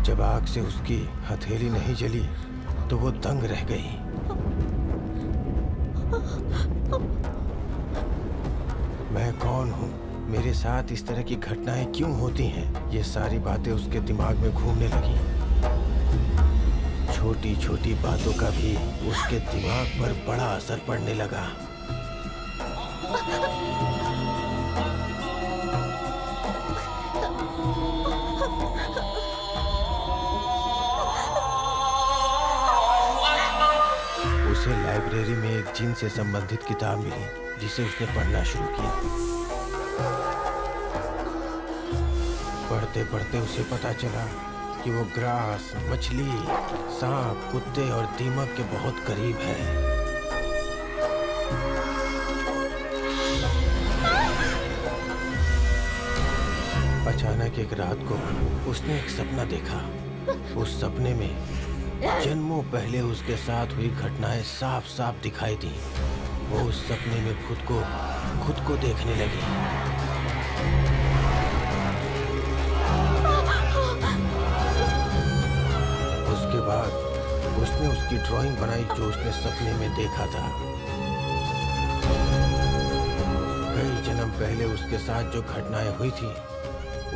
जब आग से उसकी हथेली नहीं जली तो वो दंग रह गई। मैं कौन हूँ? मेरे साथ इस तरह की घटनाएं क्यों होती हैं? ये सारी बातें उसके दिमाग में घूमने लगी। छोटी छोटी बातों का भी उसके दिमाग पर बड़ा असर पड़ने लगा। उसे लाइब्रेरी में एक जिन से संबंधित किताब मिली, जिसे उसने पढ़ना शुरू किया। पढ़ते पढ़ते उसे पता चला कि वो ग्रास, मछली, सांप, कुत्ते और दीमक के बहुत करीब है। अचानक एक रात को उसने एक सपना देखा। उस सपने में जन्मों पहले उसके साथ हुई घटनाएं साफ साफ दिखाई दी। वो उस सपने में खुद को देखने लगी। उसके बाद उसने उसकी ड्राइंग बनाई जो उसने सपने में देखा था। कई जन्म क्षण पहले उसके साथ जो घटनाएं हुई थी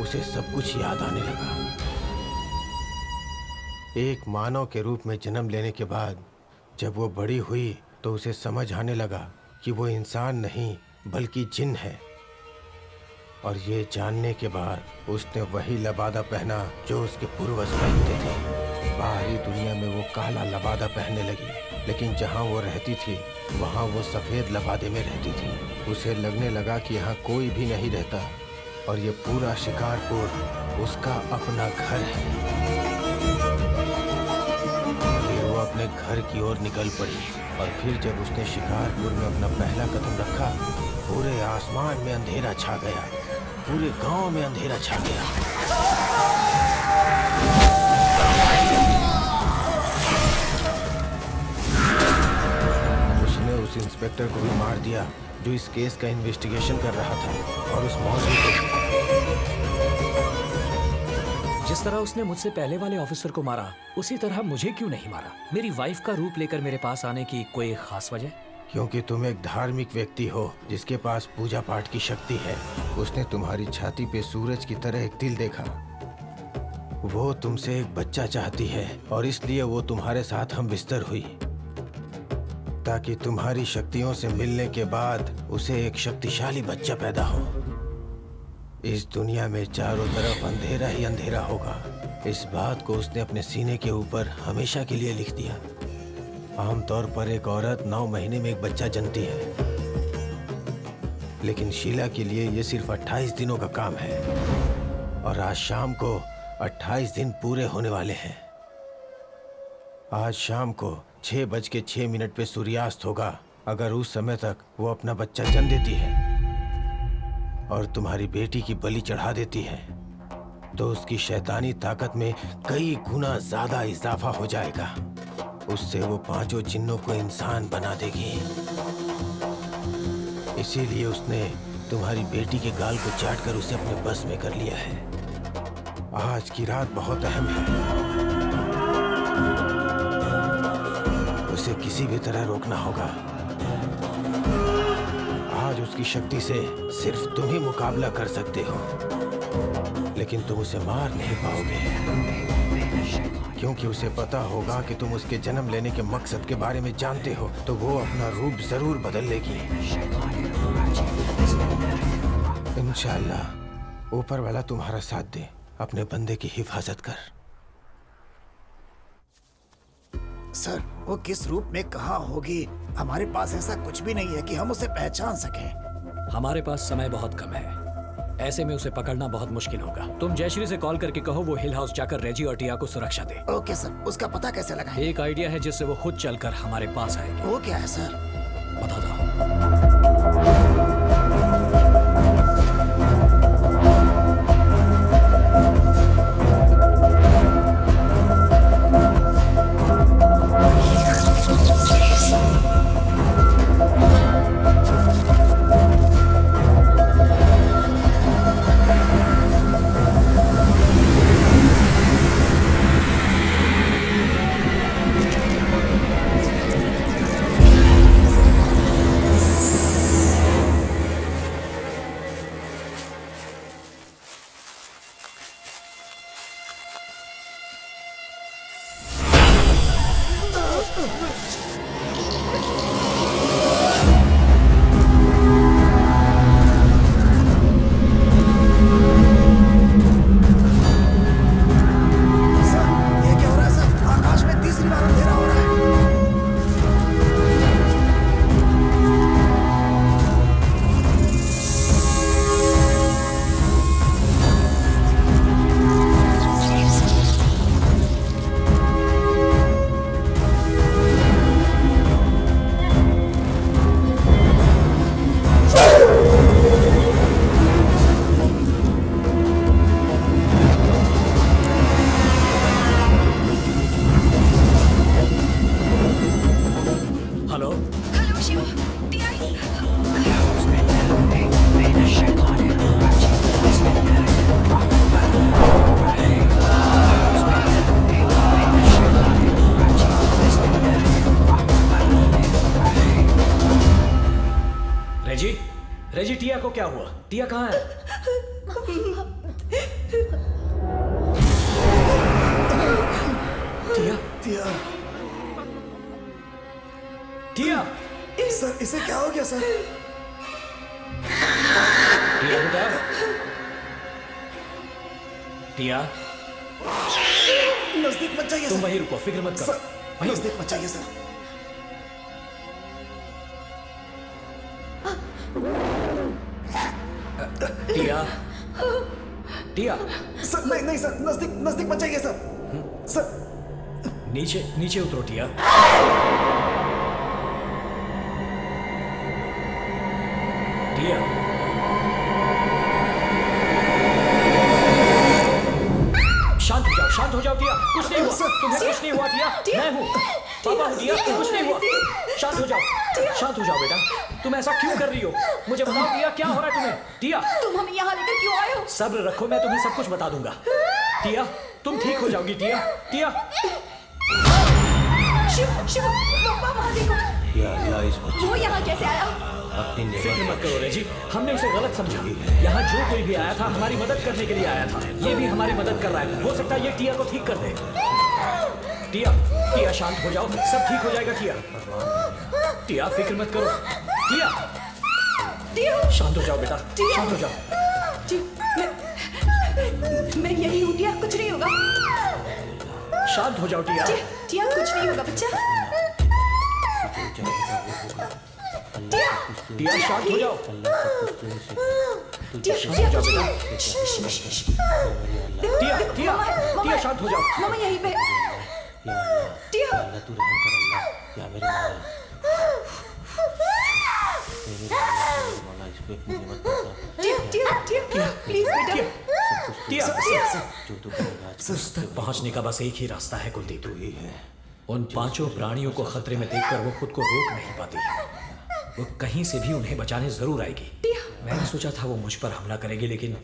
उसे सब कुछ याद आने लगा। एक मानव के रूप में जन्म लेने के बाद जब वो बड़ी हुई तो उसे समझ आने लगा कि वो इंसान नहीं बल्कि जिन है। और ये जानने के बाद उसने वही लबादा पहना जो उसके पूर्वज पहनते थे। बाहरी दुनिया में वो काला लबादा पहनने लगी, लेकिन जहाँ वो रहती थी वहाँ वो सफ़ेद लबादे में रहती थी। उसे लगने लगा कि यहाँ कोई भी नहीं रहता और ये पूरा शिकारपुर उसका अपना घर है। फिर वो अपने घर की ओर निकल पड़ी और फिर जब उसने शिकारपुर में अपना पहला कदम रखा, पूरे आसमान में अंधेरा छा गया, पूरे गांव में अंधेरा छा गया। उसने उस इंस्पेक्टर को भी मार दिया जो इस केस का इन्वेस्टिगेशन कर रहा था, और उस मौलवी को। जिस तरह उसने मुझसे पहले वाले ऑफिसर को मारा, उसी तरह मुझे क्यों नहीं मारा? मेरी वाइफ का रूप लेकर मेरे पास आने की कोई खास वजह? क्योंकि तुम एक धार्मिक व्यक्ति हो जिसके पास पूजा पाठ की शक्ति है। उसने तुम्हारी छाती पे सूरज की तरह एक तिल देखा। वो तुमसे एक बच्चा चाहती है और इसलिए वो तुम्हारे साथ हम बिस्तर हुई, ताकि तुम्हारी शक्तियों से मिलने के बाद उसे एक शक्तिशाली बच्चा पैदा हो। इस दुनिया में चारों तरफ अंधेरा ही अंधेरा होगा। इस बात को उसने अपने सीने के ऊपर हमेशा के लिए लिख दिया। आमतौर पर एक औरत 9 महीने में एक बच्चा जनती है, लेकिन शीला के लिए ये सिर्फ 28 दिनों का काम है। और आज शाम को 28 दिन पूरे होने वाले हैं। आज शाम को 6:06 पे सूर्यास्त होगा। अगर उस समय तक वो अपना बच्चा जन्म देती है और तुम्हारी बेटी की बलि चढ़ा देती है, तो उसकी शैतानी ताकत में कई गुना ज्यादा इजाफा हो जाएगा। उससे वो 5 जिन्नों को इंसान बना देगी। इसीलिए उसने तुम्हारी बेटी के गाल को चाटकर उसे अपने बस में कर लिया है। आज की रात बहुत अहम है। उसे किसी भी तरह रोकना होगा। आज उसकी शक्ति से सिर्फ तुम ही मुकाबला कर सकते हो, लेकिन तुम उसे मार नहीं पाओगे, क्योंकि उसे पता होगा कि तुम उसके जन्म लेने के मकसद के बारे में जानते हो। तो वो अपना रूप जरूर बदल लेगी। इंशाअल्लाह ऊपर वाला तुम्हारा साथ दे। अपने बंदे की हिफाजत कर। सर, वो किस रूप में कहाँ होगी? हमारे पास ऐसा कुछ भी नहीं है कि हम उसे पहचान सकें। हमारे पास समय बहुत कम है, ऐसे में उसे पकड़ना बहुत मुश्किल होगा। तुम जयश्री से कॉल करके कहो वो हिल हाउस जाकर रेजी और टिया को सुरक्षा दे। ओके सर, उसका पता कैसे लगाएं? एक आइडिया है जिससे वो खुद चलकर हमारे पास आएगी। वो क्या है सर? बता दो। रेजी, टिया को क्या हुआ? टिया कहाँ है? टिया, टिया, टिया, सर इसे क्या हो गया सर? टिया बेटा, टिया, नजदीक मत जाइए तुम सर। वहीं रुको, फिक्र मत करो। सर नजदीक मत जाइए सर। टिया, टिया, सर नहीं नहीं सर, नजदीक नजदीक मत जाइए सर। सर नीचे नीचे उतरो टिया। टिया, शांत हो जाओ टिया, कुछ नहीं हुआ, तुम्हें कुछ नहीं हुआ टिया, मैं हूँ, पापा हूँ टिया, कुछ नहीं हुआ, शांत हो जाओ बेटा, तुम ऐसा क्यों कर रही हो? मुझे बताओ टिया, क्या हो रहा है तुम्हें? टिया, तुम हमें यहाँ लेकर क्यों आए हो? सब्र रखो, मैं तुम्हें सब कुछ बता दूंगा। टिया, तुम ठीक हो जाओगी टिया, टिया। शिव, शिव, पापा वहाँ देखो, वो यहाँ कैसे आया? फिक्र मत करो रेजी, हमने उसे गलत समझा। यहाँ जो कोई भी आया था हमारी मदद करने के लिए आया था, ये भी हमारी मदद कर रहा है, हो सकता है ये टिया को ठीक कर दे। टिया, टिया शांत हो जाओ, सब ठीक हो जाएगा टिया। टिया फिक्र मत करो, टिया, टिया, शांत हो जाओ बेटा, शांत हो जाओ। मैं यही हूँ टिया, कुछ नहीं होगा। शांत हो जाओ टिया। टिया कुछ नहीं होगा बच्चा। टिया शांत हो जाओ। टिया, शांत हो जाओ बेटा। टिया, टिया, टिया शांत हो जाओ। मामा यहीं पे। टिया, तू रहम कर अल्लाह, या मेरे मौला, मौला इस पे अपनी नियमत बरसा। टिया, प्लीज बेटा। टिया, जो तू करेगा उस तक पहुंचने का बस एक ही रास्ता है कुलदीप, ही है। उन पांचों प्राणियों को खतरे में देखकर वो खुद को रोक नहीं पाती, वो कहीं से भी उन्हें बचाने जरूर आएगी। मैंने सोचा था वो मुझ पर हमला करेगी, लेकिन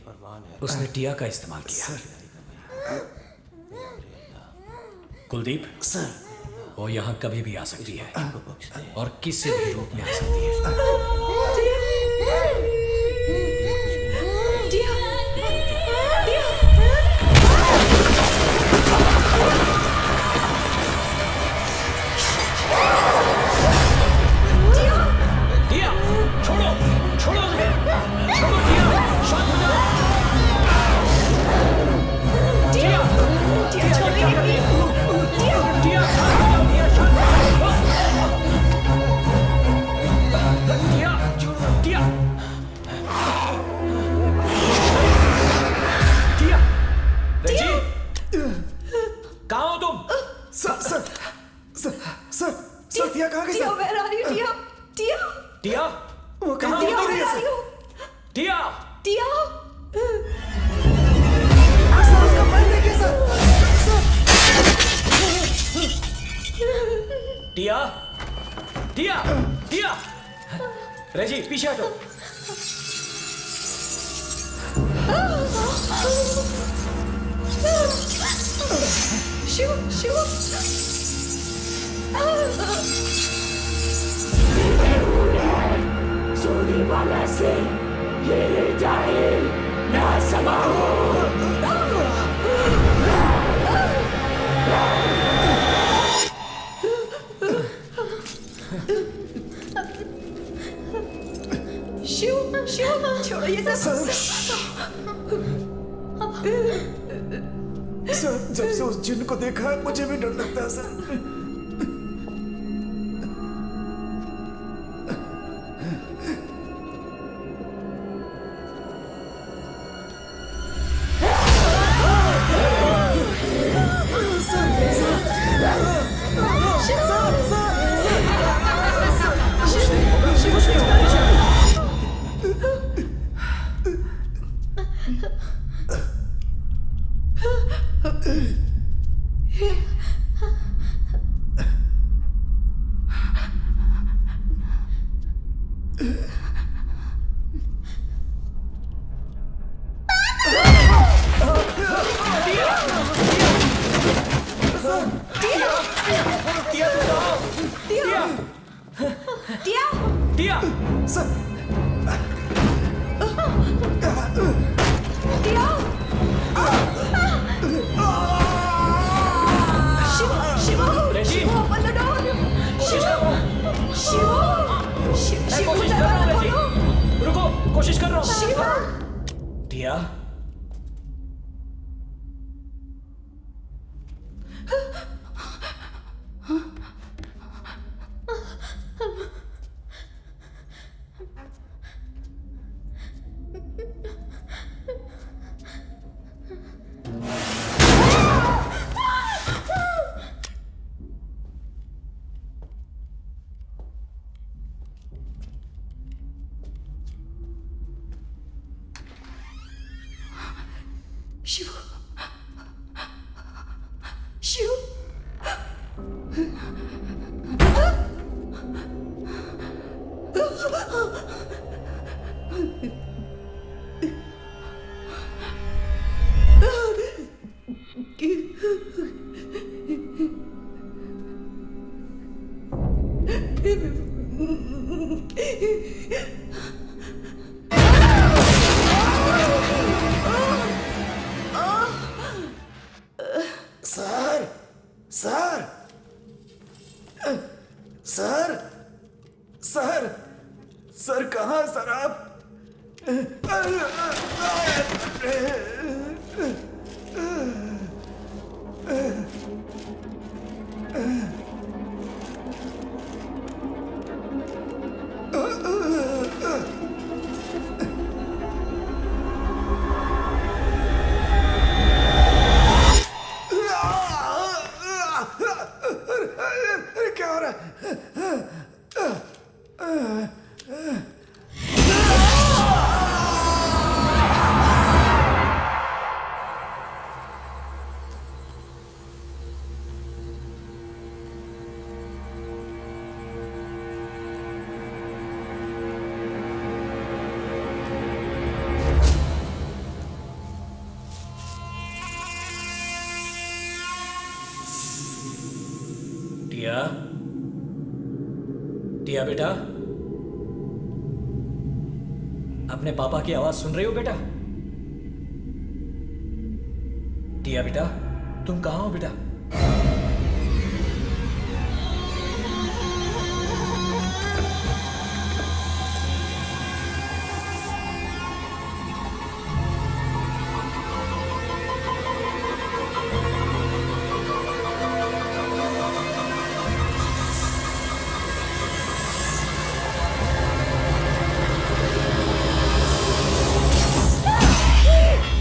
उसने टिया का इस्तेमाल किया। कुलदीप सर, वो यहाँ कभी भी आ सकती है और किसी भी रूप में आ सकती है। टिया, छोड़ो, छोड़ो मुझे, छोड़ो टिया, शांत हो जाओ। टिया, टिया, ये क्या कर रही है? टिया, शांत हो जाओ, टिया, शांत हो जाओ। टिया, टिया, टिया, रेजी, कहाँ हो तुम? Sir sir sir sir sir, Tia कहाँ गई टिया, सर? मैं आ रही हूँ टिया, टिया, टिया, वो कहाँ टिया, उतर रही मैं है आ रही सर? हूँ। टिया, टिया, सर उसका पैर देखिए सर। टिया, टिया, टिया, रेजी पीछे हटो। शिव, शिव, सोने वाला से ये जाए ना समाओ। शिव, शिव, छोड़ो ये सब। सर जब से उस जिन को देखा है मुझे भी डर लगता है सर। टिया, टिया, सर कोशिश कर रहा हूँ। Tia, Shiv, Shiv, sir, sir, sir, sir, sir कहाँ सर आप? क्या हो रहा है? टिया, टिया बेटा, अपने पापा की आवाज सुन रही हो बेटा? टिया बेटा, तुम कहाँ हो बेटा?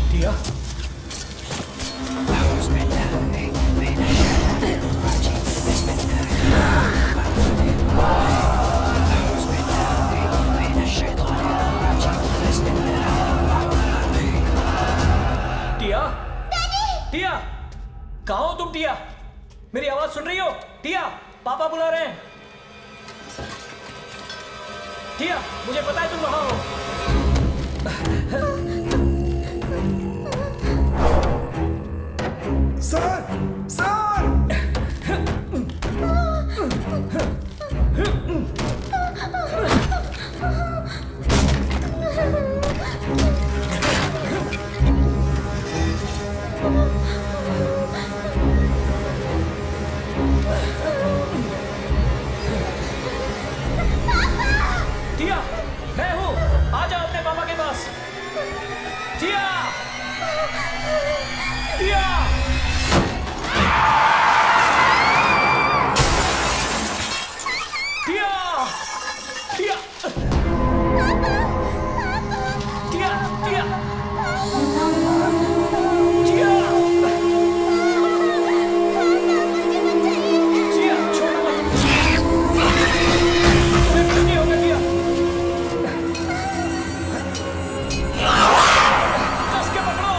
टिया, टिया, टिया, कहाँ हो तुम टिया? मेरी आवाज सुन रही हो? टिया, पापा बुला रहे हैं। टिया, मुझे पता है तुम वहां हो। सर, सर, टिया, मैं हूँ, आ जाओ अपने पापा के पास। टिया, टिया, टिया, टिया, टिया, टिया, टिया, टिया, छोड़ो मत। तुम्हें कुछ नहीं होगा टिया। कस के पकड़ो।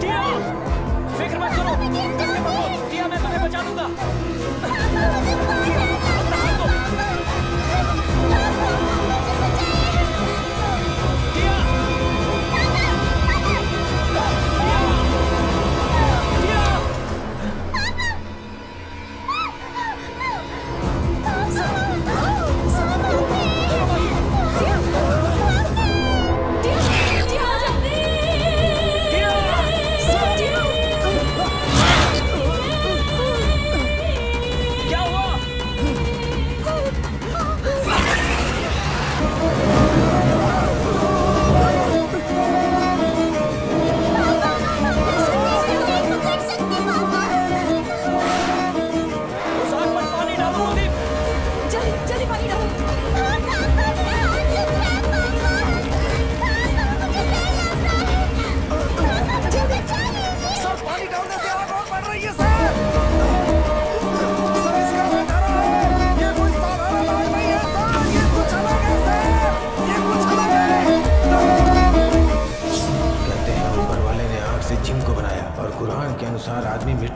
टिया, फिक्र मत करो। कस के पकड़ो। टिया, मैं तुम्हें बचा लूंगा। टिया, अपना हाथ दो।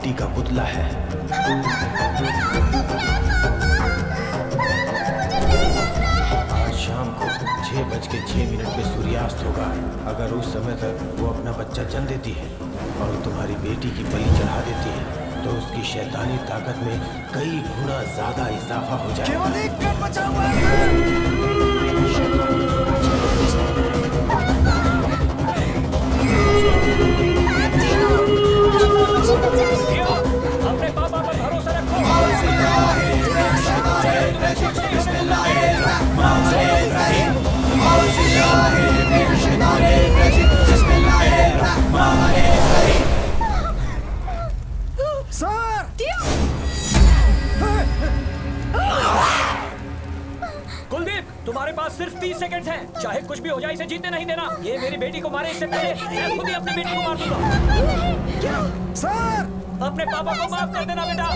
बेटी का पुतला है। आज शाम को 6:06 पे सूर्यास्त होगा। अगर उस समय तक वो अपना बच्चा जन्म देती है और तुम्हारी बेटी की बलि चढ़ा देती है तो उसकी शैतानी ताकत में कई गुना ज्यादा इजाफा हो जाएगा। केवल एक कण बचा हुआ है। अपने पापा पर भरोसा रखो। सर कुलदीप, तुम्हारे पास सिर्फ 30 सेकंड्स हैं। चाहे कुछ भी हो जाए, इसे जीतने नहीं देना। ये मेरी बेटी को मारे इससे पहले मैं खुद ही अपनी बेटी को मार दूंगा। सर अपने पापा को माफ कर देना बेटा।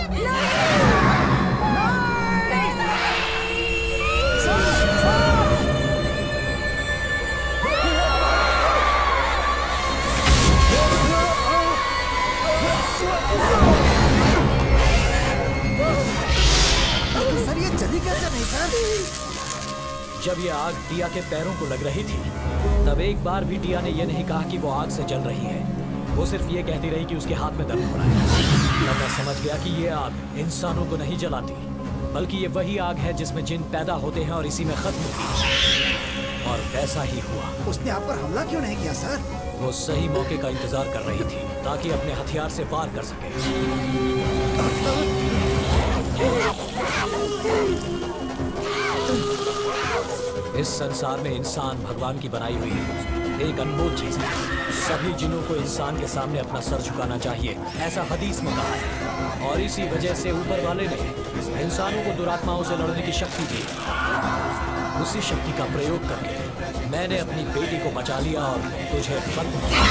सर ये चली कैसे नहीं सर? जब ये आग टिया के पैरों को लग रही थी तब एक बार भी टिया ने यह नहीं कहा कि वो आग से जल रही है। वो सिर्फ ये कहती रही कि उसके हाथ में दर्द हो रहा है। तब मैं समझ गया कि ये आग इंसानों को नहीं जलाती, बल्कि ये वही आग है जिसमें जिन पैदा होते हैं और इसी में खत्म होती है। और वैसा ही हुआ। उसने आप पर हमला क्यों नहीं किया सर? वो सही मौके का इंतजार कर रही थी ताकि अपने हथियार से वार कर सके। इस संसार में इंसान भगवान की बनाई हुई एक अनमोल चीज है। सभी जिन्हों को इंसान के सामने अपना सर झुकाना चाहिए, ऐसा हदीस में कहा है। और इसी वजह से ऊपर वाले ने इंसानों को दुरात्माओं से लड़ने की शक्ति दी। उसी शक्ति का प्रयोग करके मैंने अपनी बेटी को बचा लिया और तुझे खत्म किया।